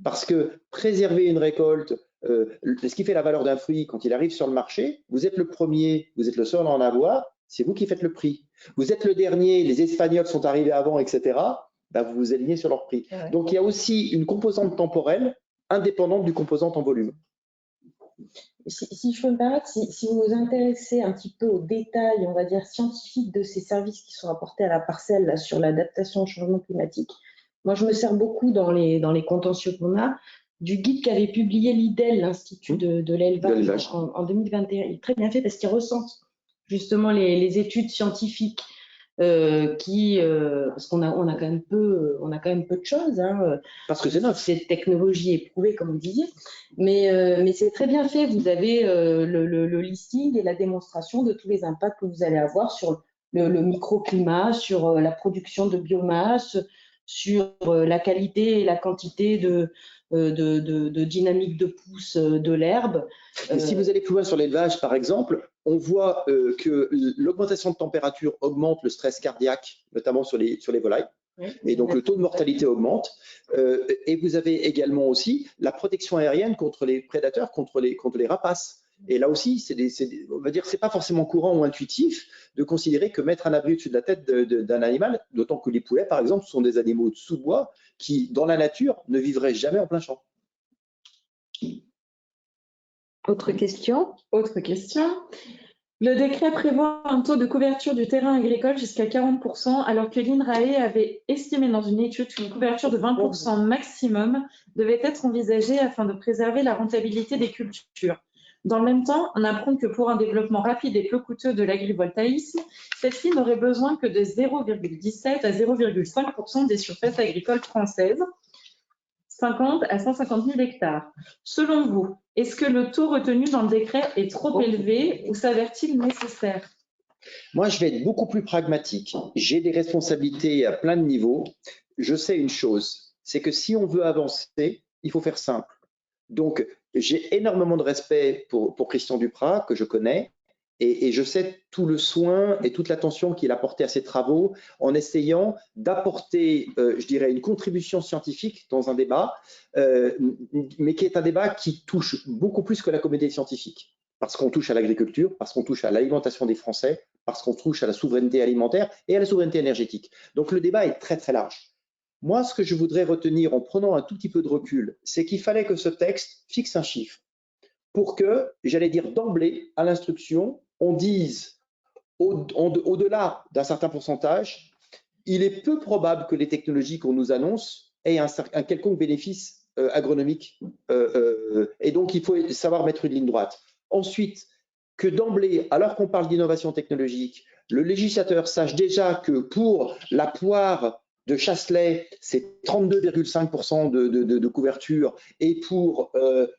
parce que préserver une récolte, ce qui fait la valeur d'un fruit quand il arrive sur le marché, vous êtes le premier, vous êtes le seul à en avoir, c'est vous qui faites le prix. Vous êtes le dernier, les Espagnols sont arrivés avant, etc. Ben, vous vous alignez sur leur prix. Ouais. Donc, il y a aussi une composante temporelle indépendante du composante en volume. Si je peux me permettre, si vous vous intéressez un petit peu aux détails, on va dire, scientifiques de ces services qui sont apportés à la parcelle là, sur l'adaptation au changement climatique, moi, je me sers beaucoup dans les contentieux qu'on a du guide qu'avait publié l'IDEL, l'Institut de l'élevage, en 2021. Il est très bien fait parce qu'il recense justement les études scientifiques parce qu'on a quand même peu de choses. Hein, parce que c'est neuf. Cette technologie éprouvée, comme vous disiez, mais c'est très bien fait. Vous avez le listing et la démonstration de tous les impacts que vous allez avoir sur le microclimat, sur la production de biomasse, sur la qualité et la quantité de dynamique de pousse de l'herbe. Si vous allez plus loin sur l'élevage, par exemple, on voit que l'augmentation de température augmente le stress cardiaque, notamment sur les volailles. Oui, et donc le taux de mortalité augmente. Et vous avez également aussi la protection aérienne contre les prédateurs, contre les rapaces. Et là aussi, on va dire, c'est pas forcément courant ou intuitif de considérer que mettre un abri au-dessus de la tête d'un animal, d'autant que les poulets, par exemple, sont des animaux de sous-bois qui, dans la nature, ne vivraient jamais en plein champ. Autre question? Autre question. Le décret prévoit un taux de couverture du terrain agricole jusqu'à 40%, alors que l'INRAE avait estimé dans une étude qu'une couverture de 20% maximum devait être envisagée afin de préserver la rentabilité des cultures. Dans le même temps, on apprend que pour un développement rapide et peu coûteux de l'agrivoltaïsme, celle-ci n'aurait besoin que de 0,17 à 0,5% des surfaces agricoles françaises, 50 à 150 000 hectares. Selon vous, est-ce que le taux retenu dans le décret est trop élevé ou s'avère-t-il nécessaire? Moi, je vais être beaucoup plus pragmatique. J'ai des responsabilités à plein de niveaux. Je sais une chose, c'est que si on veut avancer, il faut faire simple. Donc, j'ai énormément de respect pour Christian Duprat, que je connais, et je sais tout le soin et toute l'attention qu'il a porté à ses travaux en essayant d'apporter, je dirais, une contribution scientifique dans un débat, mais qui est un débat qui touche beaucoup plus que la communauté scientifique. Parce qu'on touche à l'agriculture, parce qu'on touche à l'alimentation des Français, parce qu'on touche à la souveraineté alimentaire et à la souveraineté énergétique. Donc, le débat est très, très large. Moi, ce que je voudrais retenir en prenant un tout petit peu de recul, c'est qu'il fallait que ce texte fixe un chiffre pour que, j'allais dire d'emblée, à l'instruction, on dise au-delà d'un certain pourcentage, il est peu probable que les technologies qu'on nous annonce aient un quelconque bénéfice agronomique. Et donc, il faut savoir mettre une ligne droite. Ensuite, que d'emblée, alors qu'on parle d'innovation technologique, le législateur sache déjà que pour la poire de Chasselet, c'est 32,5% de couverture, et pour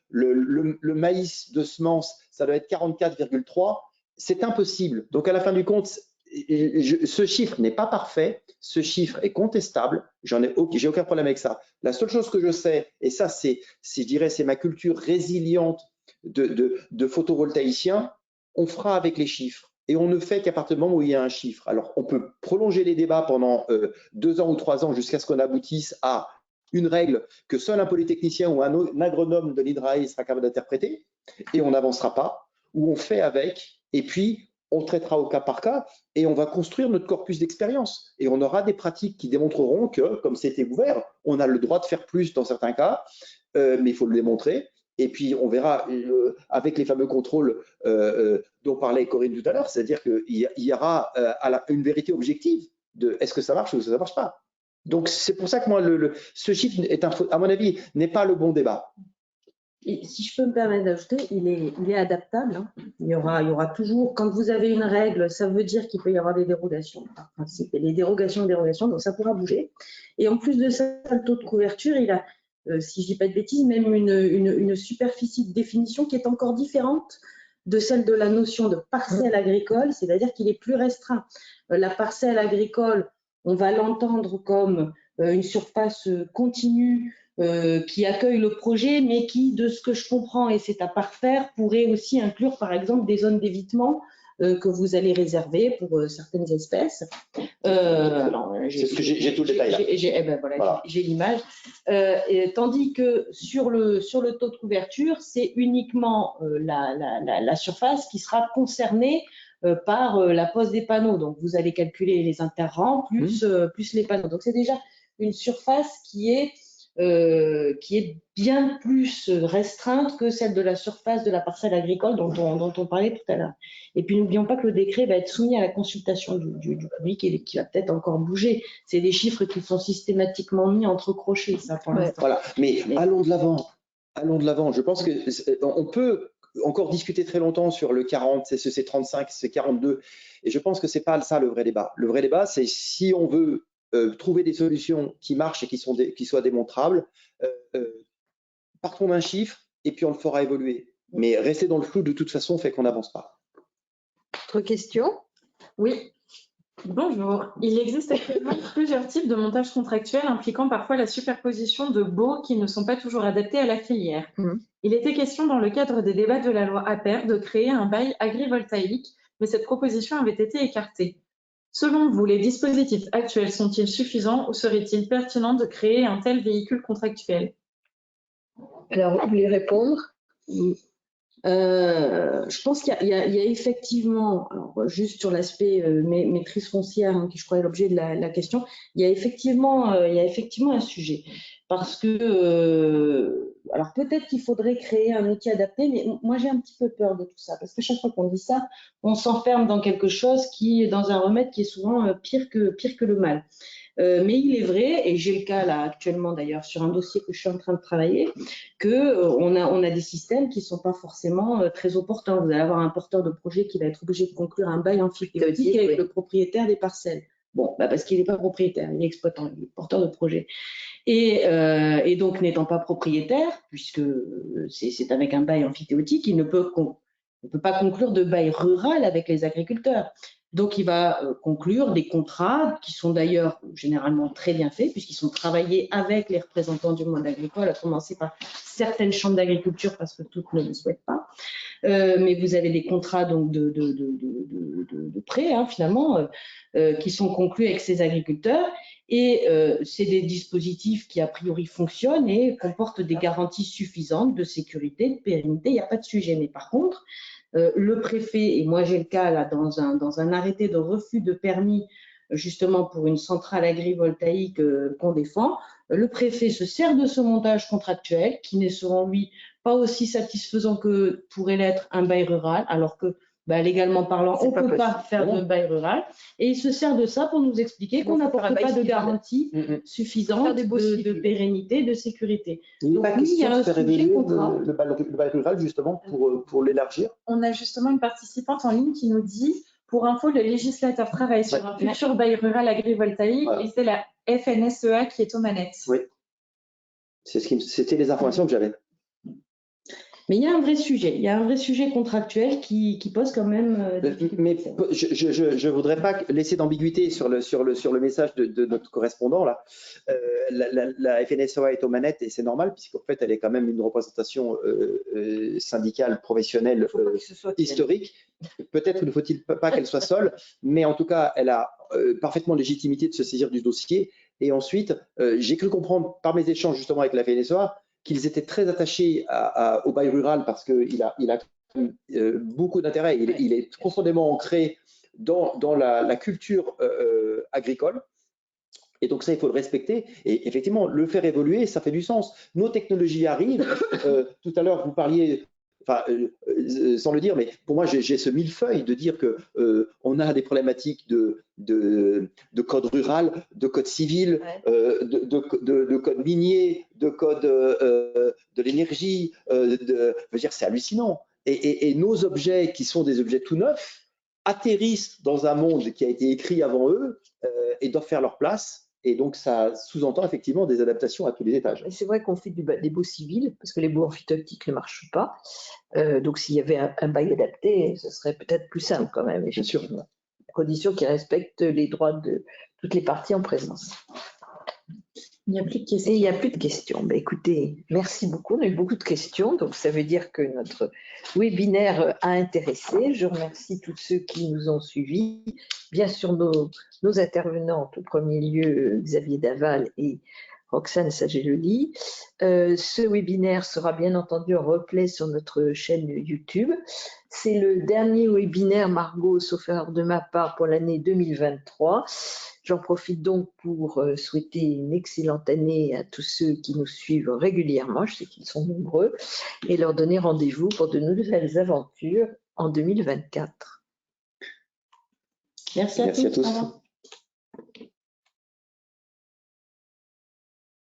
le maïs de semence, ça doit être 44,3%. C'est impossible. Donc, à la fin du compte, ce chiffre n'est pas parfait, ce chiffre est contestable, j'ai aucun problème avec ça. La seule chose que je sais, et ça, je dirais, c'est ma culture résiliente de photovoltaïcien, on fera avec les chiffres. Et on ne fait qu'à partir du moment où il y a un chiffre. Alors, on peut prolonger les débats pendant 2 ans ou 3 ans jusqu'à ce qu'on aboutisse à une règle que seul un polytechnicien ou un agronome de l'INRAE sera capable d'interpréter, et on n'avancera pas, ou on fait avec, et puis on traitera au cas par cas, et on va construire notre corpus d'expérience. Et on aura des pratiques qui démontreront que, comme c'était ouvert, on a le droit de faire plus dans certains cas, mais il faut le démontrer. Et puis, on verra avec les fameux contrôles dont parlait Corinne tout à l'heure, c'est-à-dire qu'il y aura une vérité objective de est-ce que ça marche ou ça ne marche pas. Donc, c'est pour ça que moi, ce chiffre, à mon avis, n'est pas le bon débat. Et si je peux me permettre d'ajouter, il est adaptable. Hein. Il y aura toujours, quand vous avez une règle, ça veut dire qu'il peut y avoir des dérogations. Par principe, les dérogations, donc ça pourra bouger. Et en plus de ça, le taux de couverture, il a, si je dis pas de bêtises, même une superficie de définition qui est encore différente de celle de la notion de parcelle agricole, c'est-à-dire qu'il est plus restreint. La parcelle agricole, on va l'entendre comme une surface continue qui accueille le projet, mais qui, de ce que je comprends, et c'est à parfaire, pourrait aussi inclure, par exemple, des zones d'évitement que vous allez réserver pour certaines espèces. C'est ce que j'ai tout le détail là. Voilà. J'ai l'image. Tandis que sur le taux de couverture, c'est uniquement la surface qui sera concernée par la pose des panneaux. Donc, vous allez calculer les interrangs plus les panneaux. Donc, c'est déjà une surface qui est bien plus restreinte que celle de la surface de la parcelle agricole dont on parlait tout à l'heure. Et puis, n'oublions pas que le décret va être soumis à la consultation du public et qui va peut-être encore bouger. C'est des chiffres qui sont systématiquement mis entre crochets, ça, pour l'instant. Voilà, mais allons de l'avant. Allons de l'avant. Je pense qu'on peut encore discuter très longtemps sur le 40, c'est 35, c'est 42. Et je pense que c'est pas ça le vrai débat. Le vrai débat, c'est si on veut trouver des solutions qui marchent et qui soient démontrables, partons d'un chiffre et puis on le fera évoluer. Mais rester dans le flou, de toute façon, fait qu'on n'avance pas. Autre question? Oui. Bonjour. Il existe actuellement plusieurs types de montages contractuels impliquant parfois la superposition de baux qui ne sont pas toujours adaptés à la filière. Il était question dans le cadre des débats de la loi APER de créer un bail agrivoltaïque, mais cette proposition avait été écartée. Selon vous, les dispositifs actuels sont-ils suffisants ou serait-il pertinent de créer un tel véhicule contractuel? Alors, vous voulez répondre? Je pense qu'il y a effectivement, alors juste sur l'aspect maîtrise foncière, qui je crois est l'objet de la question, il y a effectivement un sujet. Parce que, alors peut-être qu'il faudrait créer un outil adapté, mais moi j'ai un petit peu peur de tout ça, parce que chaque fois qu'on dit ça, on s'enferme dans quelque chose qui est dans un remède qui est souvent pire que le mal. Mais il est vrai, et j'ai le cas là actuellement d'ailleurs sur un dossier que je suis en train de travailler, qu'on a des systèmes qui ne sont pas forcément très opportuns. Vous allez avoir un porteur de projet qui va être obligé de conclure un bail amphithéotique avec le propriétaire des parcelles. Bon, parce qu'il n'est pas propriétaire, il est exploitant, il est porteur de projet. Et donc, n'étant pas propriétaire, puisque c'est avec un bail amphithéotique, il ne peut pas conclure de bail rural avec les agriculteurs. Donc, il va conclure des contrats qui sont d'ailleurs généralement très bien faits, puisqu'ils sont travaillés avec les représentants du monde agricole, à commencer par certaines chambres d'agriculture, parce que toutes ne le souhaitent pas. Mais vous avez des contrats donc de prêt, finalement, qui sont conclus avec ces agriculteurs. Et c'est des dispositifs qui, a priori, fonctionnent et comportent des garanties suffisantes de sécurité, de pérennité. Il n'y a pas de sujet. Mais par contre, le préfet, et moi j'ai le cas là dans un arrêté de refus de permis justement pour une centrale agrivoltaïque qu'on défend, le préfet se sert de ce montage contractuel qui n'est selon lui pas aussi satisfaisant que pourrait l'être un bail rural, alors que légalement parlant, on ne peut pas faire de bail rural. Et il se sert de ça pour nous expliquer qu'on n'apporte pas de garantie suffisante de pérennité, de sécurité. Il n'est pas question de faire évoluer le bail rural justement pour l'élargir. On a justement une participante en ligne qui nous dit, pour info, le législateur travaille sur un futur bail rural agrivoltaïque et c'est la FNSEA qui est aux manettes. Oui, c'était les informations que j'avais. Mais il y a un vrai sujet contractuel qui pose quand même. Mais je ne voudrais pas laisser d'ambiguïté sur le message de notre correspondant là. La FNSEA est aux manettes et c'est normal puisqu'en fait elle est quand même une représentation syndicale professionnelle historique. Peut-être ne faut-il pas qu'elle soit seule, mais en tout cas elle a parfaitement légitimité de se saisir du dossier. Et ensuite, j'ai cru comprendre par mes échanges justement avec la FNSEA qu'ils étaient très attachés au bail rural parce qu'il a beaucoup d'intérêt. Il est profondément ancré dans la culture agricole. Et donc ça, il faut le respecter et effectivement, le faire évoluer, ça fait du sens. Nos technologies arrivent. Tout à l'heure, vous parliez, enfin, sans le dire, mais pour moi, j'ai ce millefeuille de dire que on a des problématiques de code rural, de code civil, de code minier, de code de l'énergie. Je veux dire, c'est hallucinant. Et nos objets, qui sont des objets tout neufs, atterrissent dans un monde qui a été écrit avant eux et doivent faire leur place. Et donc, ça sous-entend effectivement des adaptations à tous les étages. C'est vrai qu'on fait des baux civils, parce que les baux amphithéotiques ne marchent pas. Donc, s'il y avait un bail adapté, ce serait peut-être plus simple quand même, Bien sûr. À condition qu'il respecte les droits de toutes les parties en présence. Il n'y a plus de questions. Et il n'y a plus de questions. Ben, écoutez, merci beaucoup. On a eu beaucoup de questions, donc ça veut dire que notre webinaire a intéressé. Je remercie tous ceux qui nous ont suivis. Bien sûr, nos intervenants, en tout premier lieu, Xavier Daval et Roxane Sagelloli. Ce webinaire sera bien entendu en replay sur notre chaîne YouTube. C'est le dernier webinaire, Margot, sauf erreur de ma part, pour l'année 2023. J'en profite donc pour souhaiter une excellente année à tous ceux qui nous suivent régulièrement, je sais qu'ils sont nombreux, et leur donner rendez-vous pour de nouvelles aventures en 2024. Merci à tous. Merci à tous.